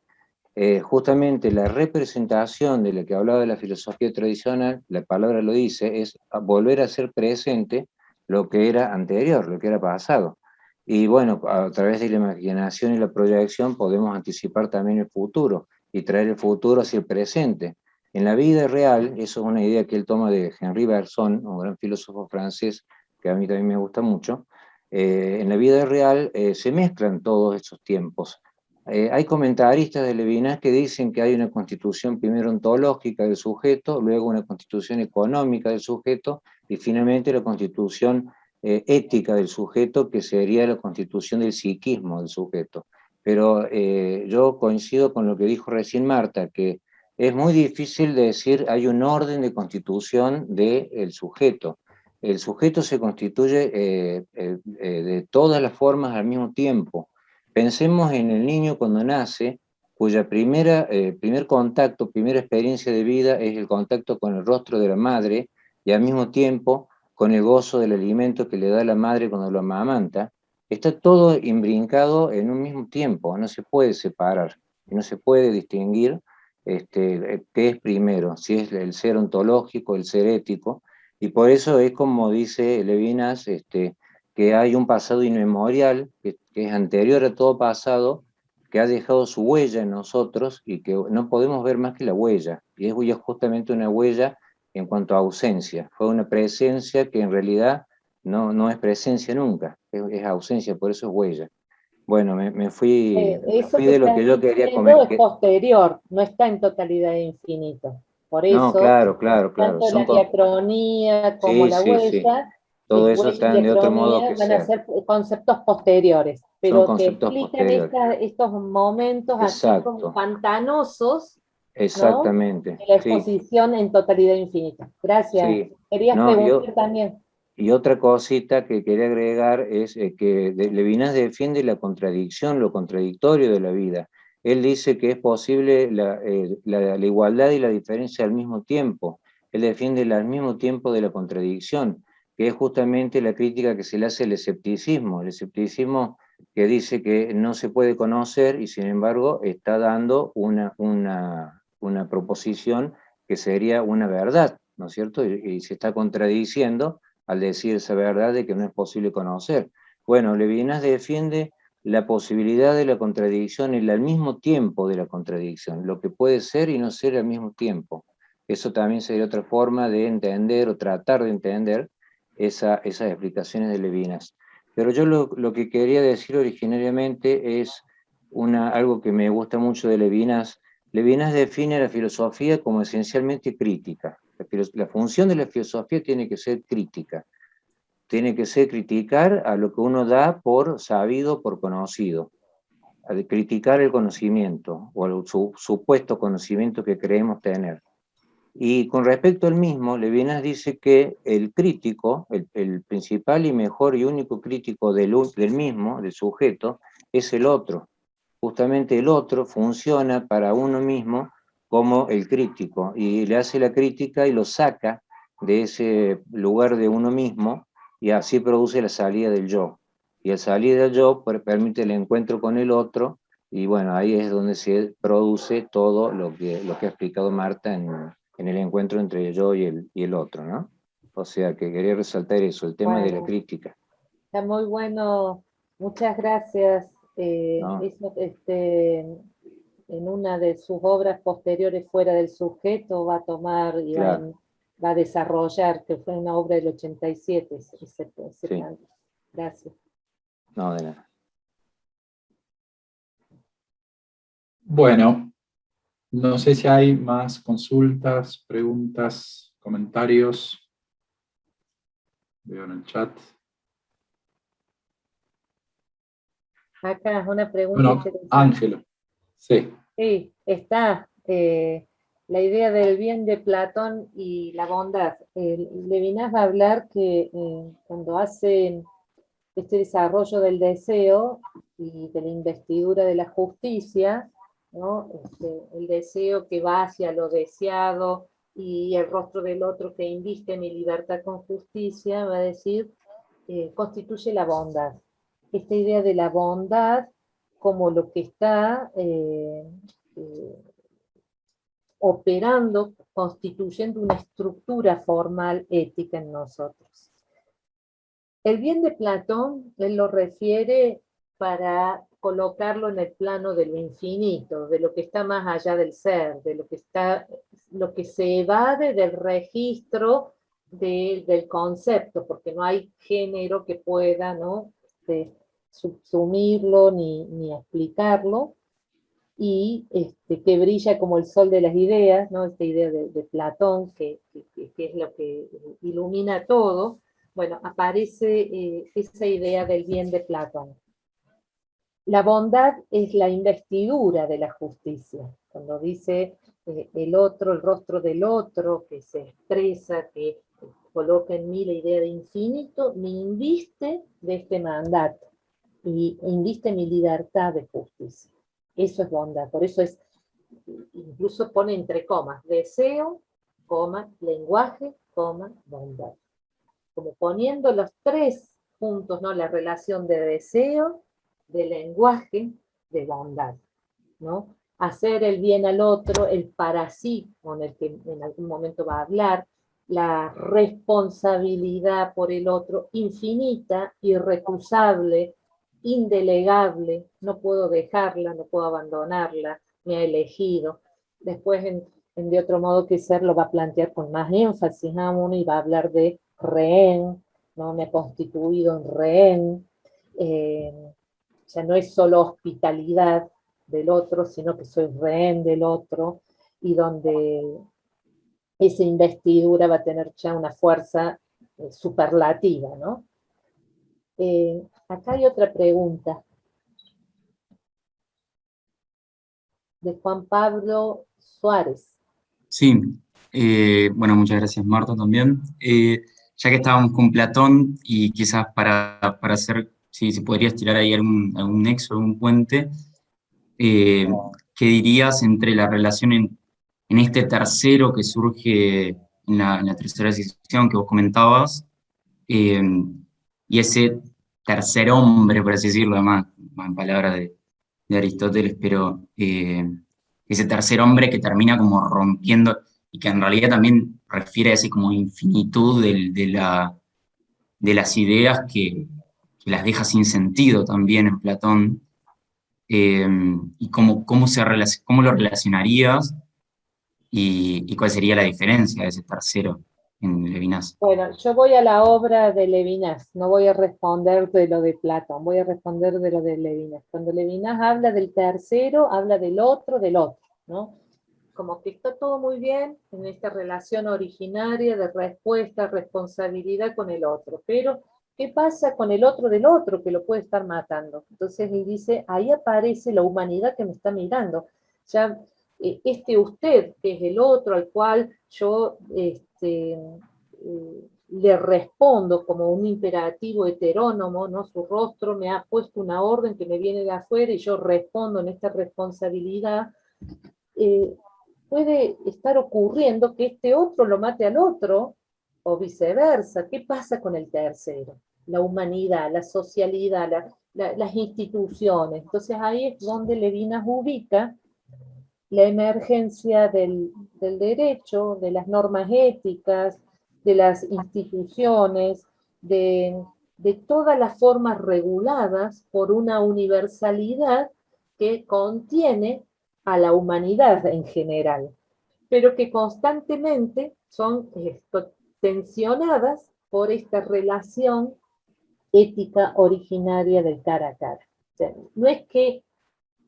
Justamente la representación de la que hablaba de la filosofía tradicional, la palabra lo dice, es volver a hacer presente lo que era anterior, lo que era pasado. Y bueno, a través de la imaginación y la proyección podemos anticipar también el futuro y traer el futuro hacia el presente. En la vida real, eso es una idea que él toma de Henri Bergson, un gran filósofo francés que a mí también me gusta mucho. En la vida real se mezclan todos estos tiempos. Hay comentaristas de Levinas que dicen que hay una constitución primero ontológica del sujeto, luego una constitución económica del sujeto y finalmente la constitución ética del sujeto, que sería la constitución del psiquismo del sujeto. Pero yo coincido con lo que dijo recién Marta, que es muy difícil de decir hay un orden de constitución del sujeto. El sujeto se constituye de todas las formas al mismo tiempo. Pensemos en el niño cuando nace, cuya primer contacto, primera experiencia de vida es el contacto con el rostro de la madre y al mismo tiempo con el gozo del alimento que le da la madre cuando lo amamanta. Está todo imbrincado en un mismo tiempo, no se puede separar, no se puede distinguir qué es primero, si es el ser ontológico, el ser ético, y por eso es como dice Levinas, que hay un pasado inmemorial, que es anterior a todo pasado, que ha dejado su huella en nosotros y que no podemos ver más que la huella, y es justamente una huella en cuanto a ausencia, fue una presencia que en realidad no es presencia nunca, es ausencia, por eso es huella. Bueno, me fui Eso que de lo estás que yo quería diciendo es comentar. posterior, no está en totalidad de infinito. Por No, eso, claro, tanto la diacronía como sí, la sí, sí, huella, todo eso huella y están de otro modo diacronía que van a ser, ser conceptos posteriores, son pero que conceptos explican posteriores. estos momentos así como Exacto, pantanosos, ¿no? exactamente, De la sí, exposición en totalidad infinita. Gracias. sí. Querías No, preguntar también. y otra cosita que quería agregar es que Levinas defiende la contradicción, lo contradictorio de la vida. Él dice que es posible la igualdad y la diferencia al mismo tiempo. Él defiende al mismo tiempo de la contradicción, que es justamente la crítica que se le hace al escepticismo. El escepticismo que dice que no se puede conocer y sin embargo está dando una proposición que sería una verdad, ¿no es cierto? Y se está contradiciendo al decir esa verdad de que no es posible conocer. Bueno, Levinas defiende la posibilidad de la contradicción y al mismo tiempo de la contradicción, lo que puede ser y no ser al mismo tiempo. Eso también sería otra forma de entender o tratar de entender esas explicaciones de Levinas. Pero yo lo que quería decir originariamente es algo que me gusta mucho de Levinas. Levinas define la filosofía como esencialmente crítica. La función de la filosofía tiene que ser crítica. Tiene que ser criticar a lo que uno da por sabido, por conocido. A criticar el conocimiento, o el supuesto conocimiento que creemos tener. Y con respecto al mismo, Levinas dice que el crítico, el principal y mejor y único crítico del mismo, del sujeto, es el otro. Justamente el otro funciona para uno mismo como el crítico, y le hace la crítica y lo saca de ese lugar de uno mismo, y así produce la salida del yo. Y al salir del yo permite el encuentro con el otro, y bueno, ahí es donde se produce todo lo que ha explicado Marta en el encuentro entre el yo y el otro, ¿no? O sea, que quería resaltar eso, el tema de la Bueno, crítica. está muy bueno, muchas gracias. No. Eso, en una de sus obras posteriores, Fuera del sujeto, va a tomar y Claro. va a desarrollar, que fue una obra del 87, ese Sí. plan. Gracias. No, de nada. Bueno, no sé si hay más consultas, preguntas, comentarios. Veo en el chat. Acá una pregunta Bueno, interesante. Ángelo. Sí. Sí, está la idea del bien de Platón y la bondad. Levinas va a hablar que cuando hace este desarrollo del deseo y de la investidura de la justicia, ¿no? El deseo que va hacia lo deseado y el rostro del otro que inviste mi libertad con justicia, va a decir, constituye la bondad. Esta idea de la bondad como lo que está operando, constituyendo una estructura formal ética en nosotros. El bien de Platón, él lo refiere para colocarlo en el plano de lo infinito, de lo que está más allá del ser, de lo que se evade del registro del concepto, porque no hay género que pueda, ¿no?, subsumirlo ni explicarlo, y que brilla como el sol de las ideas, ¿no? Esta idea de Platón, que es lo que ilumina todo. Bueno, aparece esa idea del bien de Platón. La bondad es la investidura de la justicia. Cuando dice el otro, el rostro del otro, que se expresa, que coloca en mí la idea de infinito, me inviste de este mandato y inviste mi libertad de justicia. Eso es bondad, por eso es, incluso pone entre comas, deseo, coma, lenguaje, coma, bondad. Como poniendo los tres puntos, ¿no? La relación de deseo, de lenguaje, de bondad, ¿no? Hacer el bien al otro, el para sí, con el que en algún momento va a hablar, la responsabilidad por el otro, infinita, irrecusable, indelegable, no puedo dejarla, no puedo abandonarla, me ha elegido. Después, de otro modo que ser, lo va a plantear con más énfasis aún y va a hablar de rehén, ¿no? Me ha constituido en rehén. Ya no es solo hospitalidad del otro, sino que soy rehén del otro, y donde esa investidura va a tener ya una fuerza superlativa, ¿no? Acá hay otra pregunta de Juan Pablo Suárez. Sí, bueno, muchas gracias Marta también. Ya que estábamos con Platón y quizás para hacer, si podrías tirar ahí algún nexo, algún puente, ¿qué dirías entre la relación en este tercero que surge en la tercera sección que vos comentabas, eh, y ese tercer hombre, por así decirlo, más en palabras de Aristóteles, pero ese tercer hombre que termina como rompiendo y que en realidad también refiere a ese como infinitud de las ideas que las deja sin sentido también en Platón, y cómo lo relacionarías y cuál sería la diferencia de ese tercero en Levinas. Bueno, yo voy a la obra de Levinas, no voy a responder de lo de Platón, voy a responder de lo de Levinas. Cuando Levinas habla del tercero, habla del otro, ¿no? como que está todo muy bien en esta relación originaria de respuesta, responsabilidad con el otro, pero ¿qué pasa con el otro del otro que lo puede estar matando? Entonces él dice, ahí aparece la humanidad que me está mirando. Ya este usted, que es el otro al cual yo le respondo como un imperativo heterónomo, ¿no? Su rostro me ha puesto una orden que me viene de afuera y yo respondo en esta responsabilidad. Puede estar ocurriendo que este otro lo mate al otro, o viceversa. ¿Qué pasa con el tercero? La humanidad, la socialidad, las instituciones. Entonces ahí es donde Levinas ubica la emergencia del derecho, de las normas éticas, de las instituciones, de todas las formas reguladas por una universalidad que contiene a la humanidad en general, pero que constantemente son tensionadas por esta relación ética originaria del cara a cara. O sea, no es que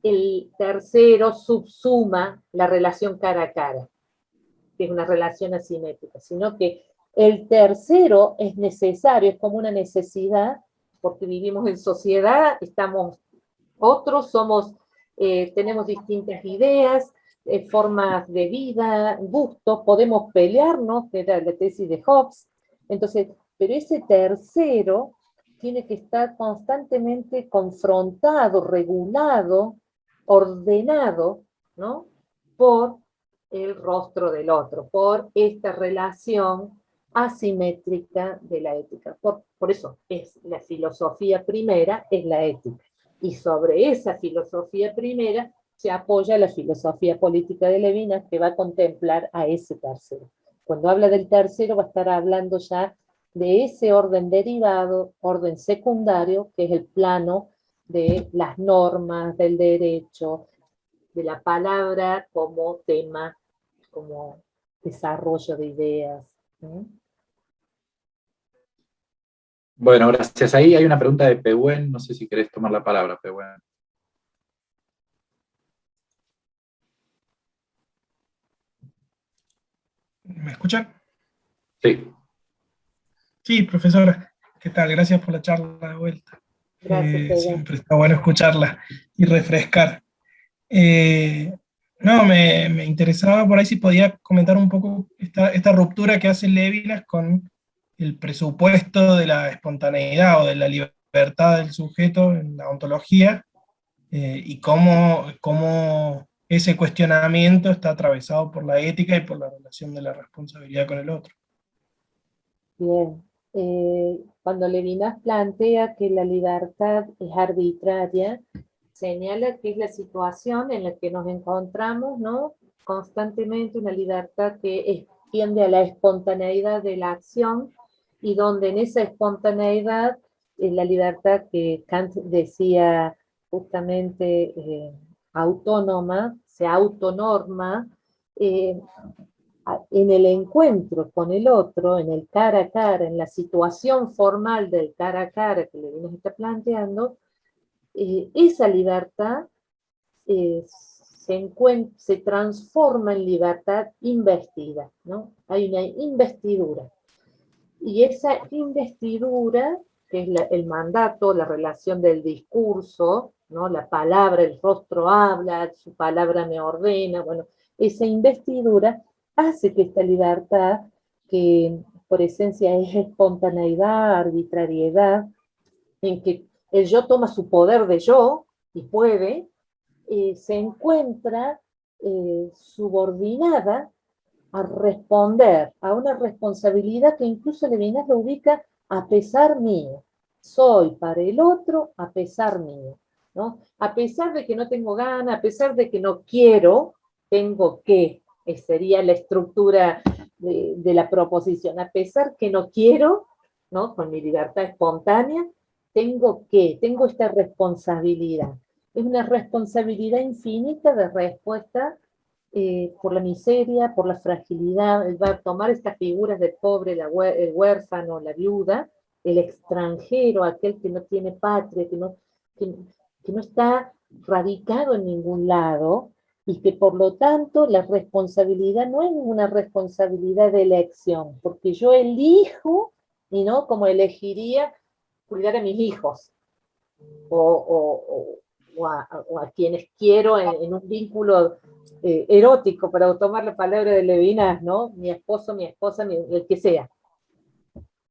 el tercero subsuma la relación cara a cara, que es una relación asimétrica, sino que el tercero es necesario, es como una necesidad, porque vivimos en sociedad, estamos otros, tenemos distintas ideas, formas de vida, gustos, podemos pelearnos, que era la tesis de Hobbes. Entonces, pero ese tercero tiene que estar constantemente confrontado, regulado, ordenado, ¿no? Por el rostro del otro, por esta relación asimétrica de la ética. Por eso es la filosofía primera, es la ética. Y sobre esa filosofía primera se apoya la filosofía política de Levinas, que va a contemplar a ese tercero. Cuando habla del tercero va a estar hablando ya de ese orden derivado, orden secundario, que es el plano de las normas, del derecho, de la palabra como tema, como desarrollo de ideas. Bueno, gracias. Ahí hay una pregunta de Pehuen, no sé si querés tomar la palabra, Pehuen. ¿Me escuchan? Sí. Sí, profesora. ¿Qué tal? Gracias por la charla de vuelta. Gracias, Siempre está bueno escucharla y refrescar. No, me interesaba por ahí si podía comentar un poco esta ruptura que hace Lévinas con el presupuesto de la espontaneidad o de la libertad del sujeto en la ontología, y cómo ese cuestionamiento está atravesado por la ética y por la relación de la responsabilidad con el otro. Bien. Cuando Levinas plantea que la libertad es arbitraria, señala que es la situación en la que nos encontramos, ¿no? Constantemente una libertad que tiende a la espontaneidad de la acción, y donde en esa espontaneidad la libertad que Kant decía justamente autónoma, se autonorma, en el encuentro con el otro, en el cara a cara, en la situación formal del cara a cara que Levinas está planteando, esa libertad se transforma en libertad investida, ¿no? Hay una investidura. Y esa investidura, que es el mandato, la relación del discurso, ¿no? La palabra, el rostro habla, su palabra me ordena, bueno, esa investidura hace que esta libertad, que por esencia es espontaneidad, arbitrariedad, en que el yo toma su poder de yo y puede, se encuentra subordinada a responder a una responsabilidad que incluso Levinas lo ubica a pesar mío. Soy para el otro a pesar mío, ¿no? A pesar de que no tengo ganas, a pesar de que no quiero, tengo que, sería la estructura de la proposición. A pesar que no quiero, ¿no? Con mi libertad espontánea, tengo esta responsabilidad. Es una responsabilidad infinita de respuesta por la miseria, por la fragilidad. Él va a tomar estas figuras del pobre, el huérfano, la viuda, el extranjero, aquel que no tiene patria, que no está radicado en ningún lado, y que por lo tanto la responsabilidad no es una responsabilidad de elección, porque yo elijo, y no como elegiría cuidar a mis hijos, o a quienes quiero en un vínculo erótico, para tomar la palabra de Levinas, ¿no? Mi esposo, mi esposa, el que sea.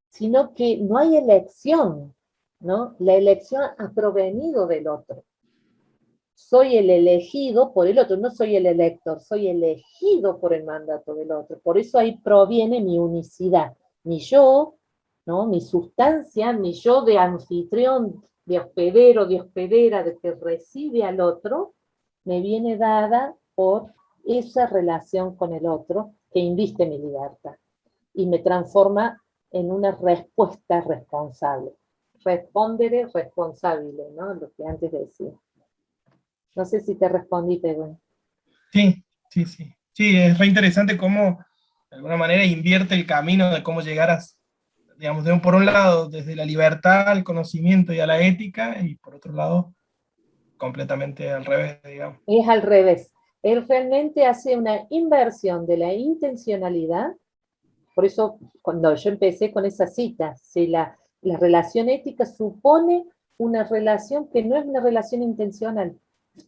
Sino que no hay elección, ¿no? La elección ha provenido del otro. Soy el elegido por el otro, no soy el elector, soy elegido por el mandato del otro. Por eso ahí proviene mi unicidad, mi yo, ¿no? Mi sustancia, mi yo de anfitrión, de hospedero, de hospedera, de que recibe al otro, me viene dada por esa relación con el otro que inviste mi libertad y me transforma en una respuesta responsable. Respondere responsabile, ¿no? Lo que antes decía. No sé si te respondí, Pedro. Sí, sí, sí. Sí, es re interesante cómo, de alguna manera, invierte el camino de cómo llegar a, digamos, por un lado, desde la libertad al conocimiento y a la ética, y por otro lado, completamente al revés, digamos. Es al revés. Él realmente hace una inversión de la intencionalidad. Por eso, cuando yo empecé con esa cita, si la relación ética supone una relación que no es una relación intencional.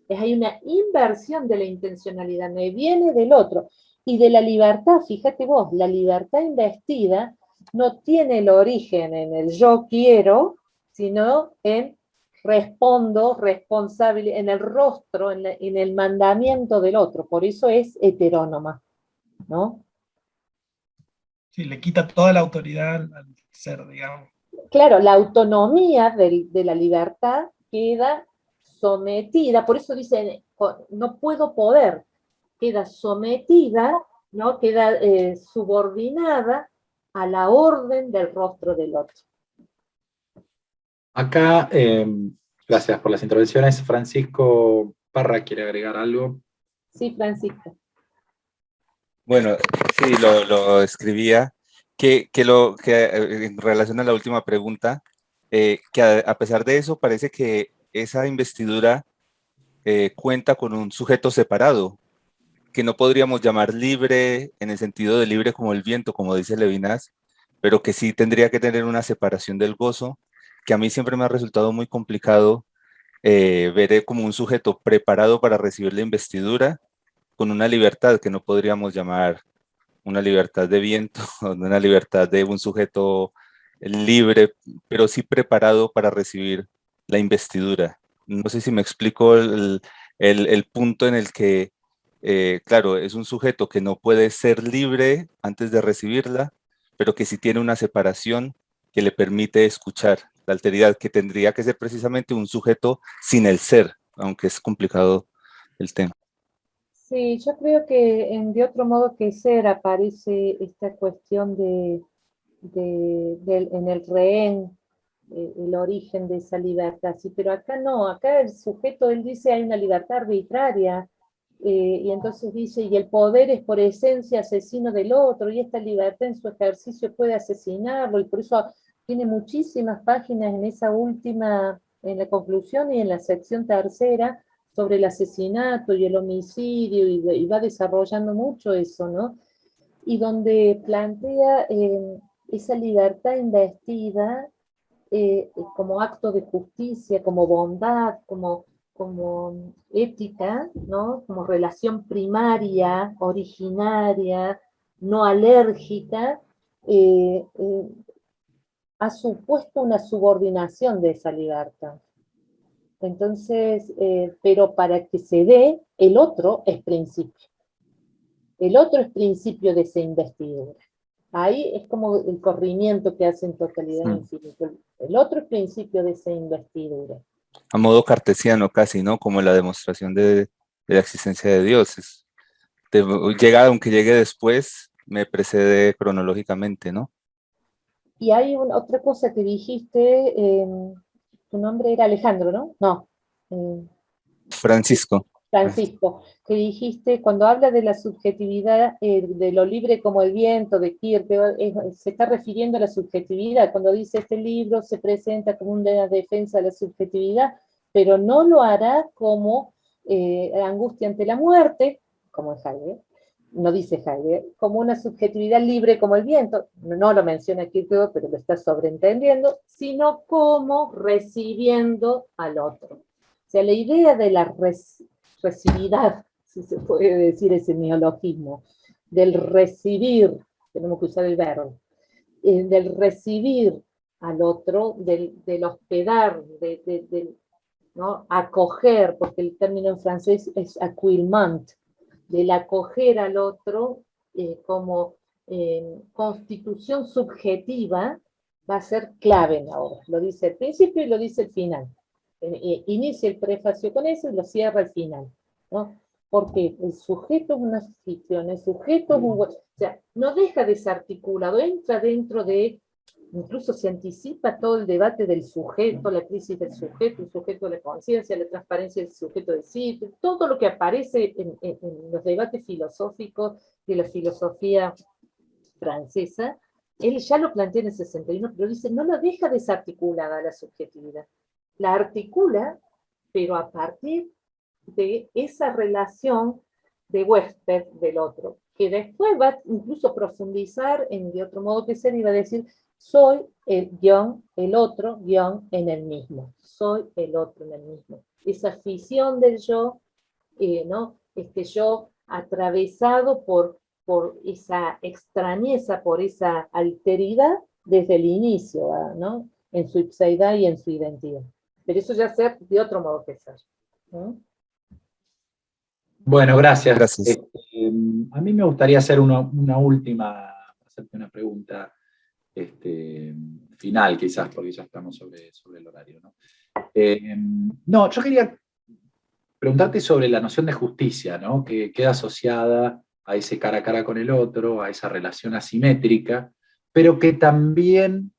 Hay una inversión de la intencionalidad, me viene del otro. Y de la libertad, fíjate vos, la libertad investida no tiene el origen en el yo quiero, sino en respondo, responsable, en el rostro, en el mandamiento del otro. Por eso es heterónoma, ¿no? Sí, le quita toda la autoridad al ser, digamos. Claro, la autonomía de la libertad queda sometida, por eso dicen, no puedo poder, queda sometida, ¿no? Queda subordinada a la orden del rostro del otro. Acá, gracias por las intervenciones. Francisco Parra quiere agregar algo. Sí, Francisco. Bueno, sí, lo escribía, que en relación a la última pregunta, que a pesar de eso parece que esa investidura cuenta con un sujeto separado, que no podríamos llamar libre en el sentido de libre como el viento, como dice Levinas, pero que sí tendría que tener una separación del gozo, que a mí siempre me ha resultado muy complicado ver como un sujeto preparado para recibir la investidura, con una libertad que no podríamos llamar una libertad de viento, una libertad de un sujeto libre, pero sí preparado para recibir la investidura. No sé si me explico el punto en el que, claro, es un sujeto que no puede ser libre antes de recibirla, pero que sí tiene una separación que le permite escuchar la alteridad, que tendría que ser precisamente un sujeto sin el ser, aunque es complicado el tema. Sí, yo creo que de otro modo que ser aparece esta cuestión en el rehén, el origen de esa libertad, sí, pero acá no, acá el sujeto, él dice hay una libertad arbitraria, y entonces dice, y el poder es por esencia asesino del otro, y esta libertad en su ejercicio puede asesinarlo, y por eso tiene muchísimas páginas en esa última, en la conclusión y en la sección tercera, sobre el asesinato y el homicidio, y va desarrollando mucho eso, ¿no? Y donde plantea esa libertad investida como acto de justicia, como bondad, como ética, ¿no? Como relación primaria, originaria, no alérgica, ha supuesto una subordinación de esa libertad. Entonces, pero para que se dé, el otro es principio. El otro es principio de esa investidura. Ahí es como el corrimiento que hace en totalidad infinito. El otro es principio de esa investidura. A modo cartesiano casi, ¿no? Como la demostración de la existencia de Dios. Llega, aunque llegue después, me precede cronológicamente, ¿no? Y hay otra cosa que dijiste, tu nombre era Alejandro, ¿no? No. Francisco. Francisco, que dijiste, cuando habla de la subjetividad, de lo libre como el viento, de Kierkegaard, se está refiriendo a la subjetividad, cuando dice este libro se presenta como una defensa de la subjetividad, pero no lo hará como angustia ante la muerte, como en Heidegger, no dice Heidegger, como una subjetividad libre como el viento, no lo menciona Kierkegaard, pero lo está sobreentendiendo, sino como recibiendo al otro. O sea, la idea de la recibidad, si se puede decir ese neologismo, del recibir, tenemos que usar el verbo, del recibir al otro, del hospedar, ¿no? Acoger, porque el término en francés es accueillement, del acoger al otro como constitución subjetiva, va a ser clave en la obra. Lo dice el principio y lo dice el final. Inicia el prefacio con eso y lo cierra el final, ¿no? Porque el sujeto es una anfitrión, el sujeto es o sea, no deja desarticulado, entra dentro de, incluso se anticipa todo el debate del sujeto, la crisis del sujeto, el sujeto de la conciencia, la transparencia del sujeto de sí, todo lo que aparece en los debates filosóficos de la filosofía francesa, él ya lo plantea en el 61, pero dice, no lo deja desarticulada la subjetividad, la articula, pero a partir de esa relación de huésped del otro, que después va incluso a profundizar en de otro modo que ser y va a decir, soy el guión, el otro guión en el mismo, soy el otro en el mismo. Esa fisión del yo, ¿no? Este yo atravesado por esa extrañeza, por esa alteridad desde el inicio, ¿no? En su ipseidad y en su identidad. Pero eso ya ser de otro modo que ser, ¿no? Bueno, gracias. Gracias. A mí me gustaría hacer una última, hacerte una pregunta final quizás, porque ya estamos sobre el horario, ¿no? No, yo quería preguntarte sobre la noción de justicia, ¿no? Que queda asociada a ese cara a cara con el otro, a esa relación asimétrica, pero que también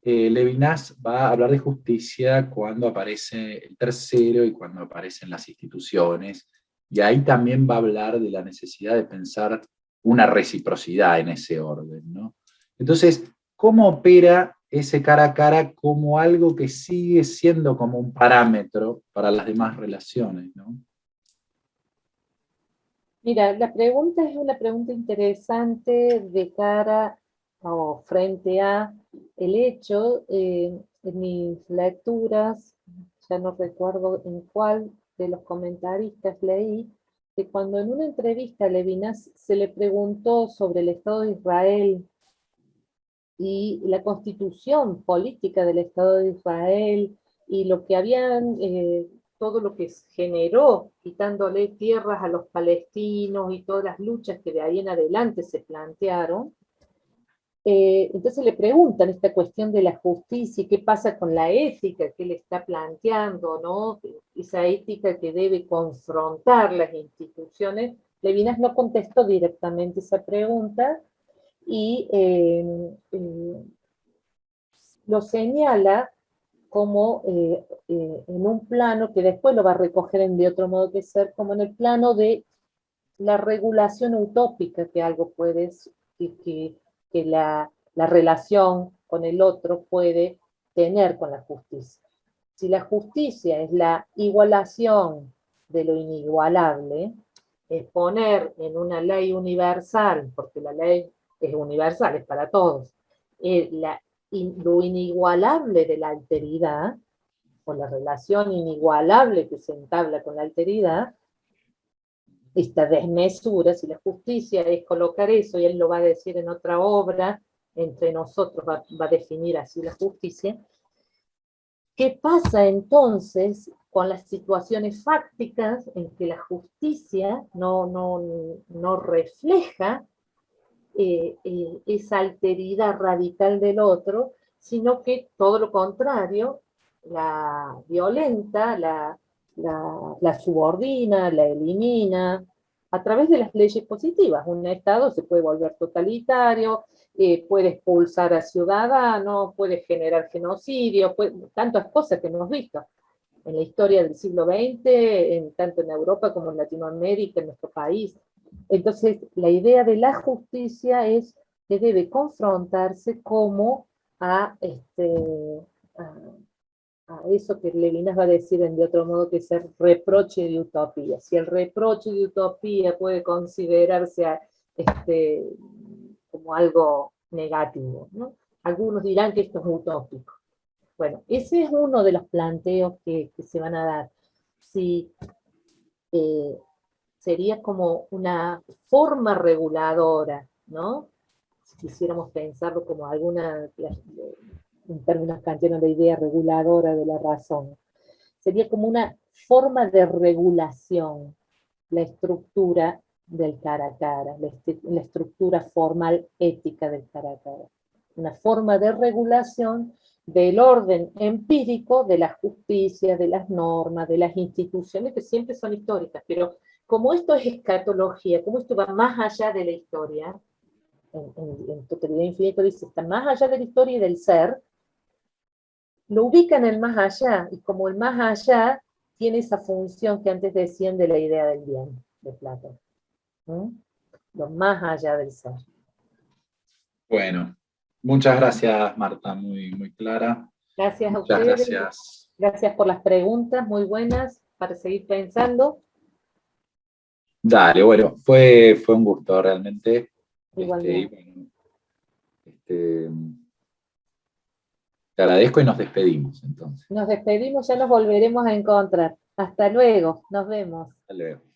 Levinas va a hablar de justicia cuando aparece el tercero y cuando aparecen las instituciones, y ahí también va a hablar de la necesidad de pensar una reciprocidad en ese orden, ¿no? Entonces, ¿cómo opera ese cara a cara como algo que sigue siendo como un parámetro para las demás relaciones, ¿no? Mira, la pregunta es una pregunta interesante de cara o frente a el hecho, en mis lecturas, ya no recuerdo en cuál de los comentaristas leí, que cuando en una entrevista a Levinas se le preguntó sobre el Estado de Israel y la constitución política del Estado de Israel y lo que habían, todo lo que generó quitándole tierras a los palestinos y todas las luchas que de ahí en adelante se plantearon. Entonces le preguntan esta cuestión de la justicia y qué pasa con la ética que él está planteando, ¿no? Esa ética que debe confrontar las instituciones. Levinas no contestó directamente esa pregunta, y lo señala como en un plano que después lo va a recoger en de otro modo que ser, como en el plano de la regulación utópica que algo puede, que la relación con el otro puede tener con la justicia. Si la justicia es la igualación de lo inigualable, es poner en una ley universal, porque la ley es universal, es para todos, lo inigualable de la alteridad, o la relación inigualable que se entabla con la alteridad, esta desmesura, si la justicia es colocar eso, y él lo va a decir en otra obra, entre nosotros va a definir así la justicia. ¿Qué pasa entonces con las situaciones fácticas en que la justicia no refleja esa alteridad radical del otro, sino que todo lo contrario, la violenta, la subordina, la elimina, a través de las leyes positivas? Un Estado se puede volver totalitario, puede expulsar a ciudadanos, puede generar genocidio, tantas cosas que hemos visto en la historia del siglo XX, tanto en Europa como en Latinoamérica, en nuestro país. Entonces, la idea de la justicia es que debe confrontarse como a eso que Levinas va a decir de otro modo, que es el reproche de utopía. Si el reproche de utopía puede considerarse como algo negativo, ¿no? Algunos dirán que esto es utópico. Bueno, ese es uno de los planteos que se van a dar. Si sería como una forma reguladora, ¿no? Si quisiéramos pensarlo como alguna, en términos kantianos, la idea reguladora de la razón. Sería como una forma de regulación, la estructura del cara a cara, la estructura formal ética del cara a cara. Una forma de regulación del orden empírico de las justicias, de las normas, de las instituciones, que siempre son históricas, pero como esto es escatología, como esto va más allá de la historia, en Totalidad Infinito dice, está más allá de la historia y del ser, lo ubica en el más allá, y como el más allá tiene esa función que antes decían de la idea del bien, de Platón. Lo más allá del ser. Bueno, muchas gracias, Marta, muy, muy clara. Gracias a Muchas ustedes. gracias. Gracias por las preguntas, muy buenas, para seguir pensando. Dale, bueno, fue un gusto realmente. Igualmente. Y bueno, te agradezco y nos despedimos entonces. Nos despedimos, ya nos volveremos a encontrar. Hasta luego, nos vemos. Hasta luego.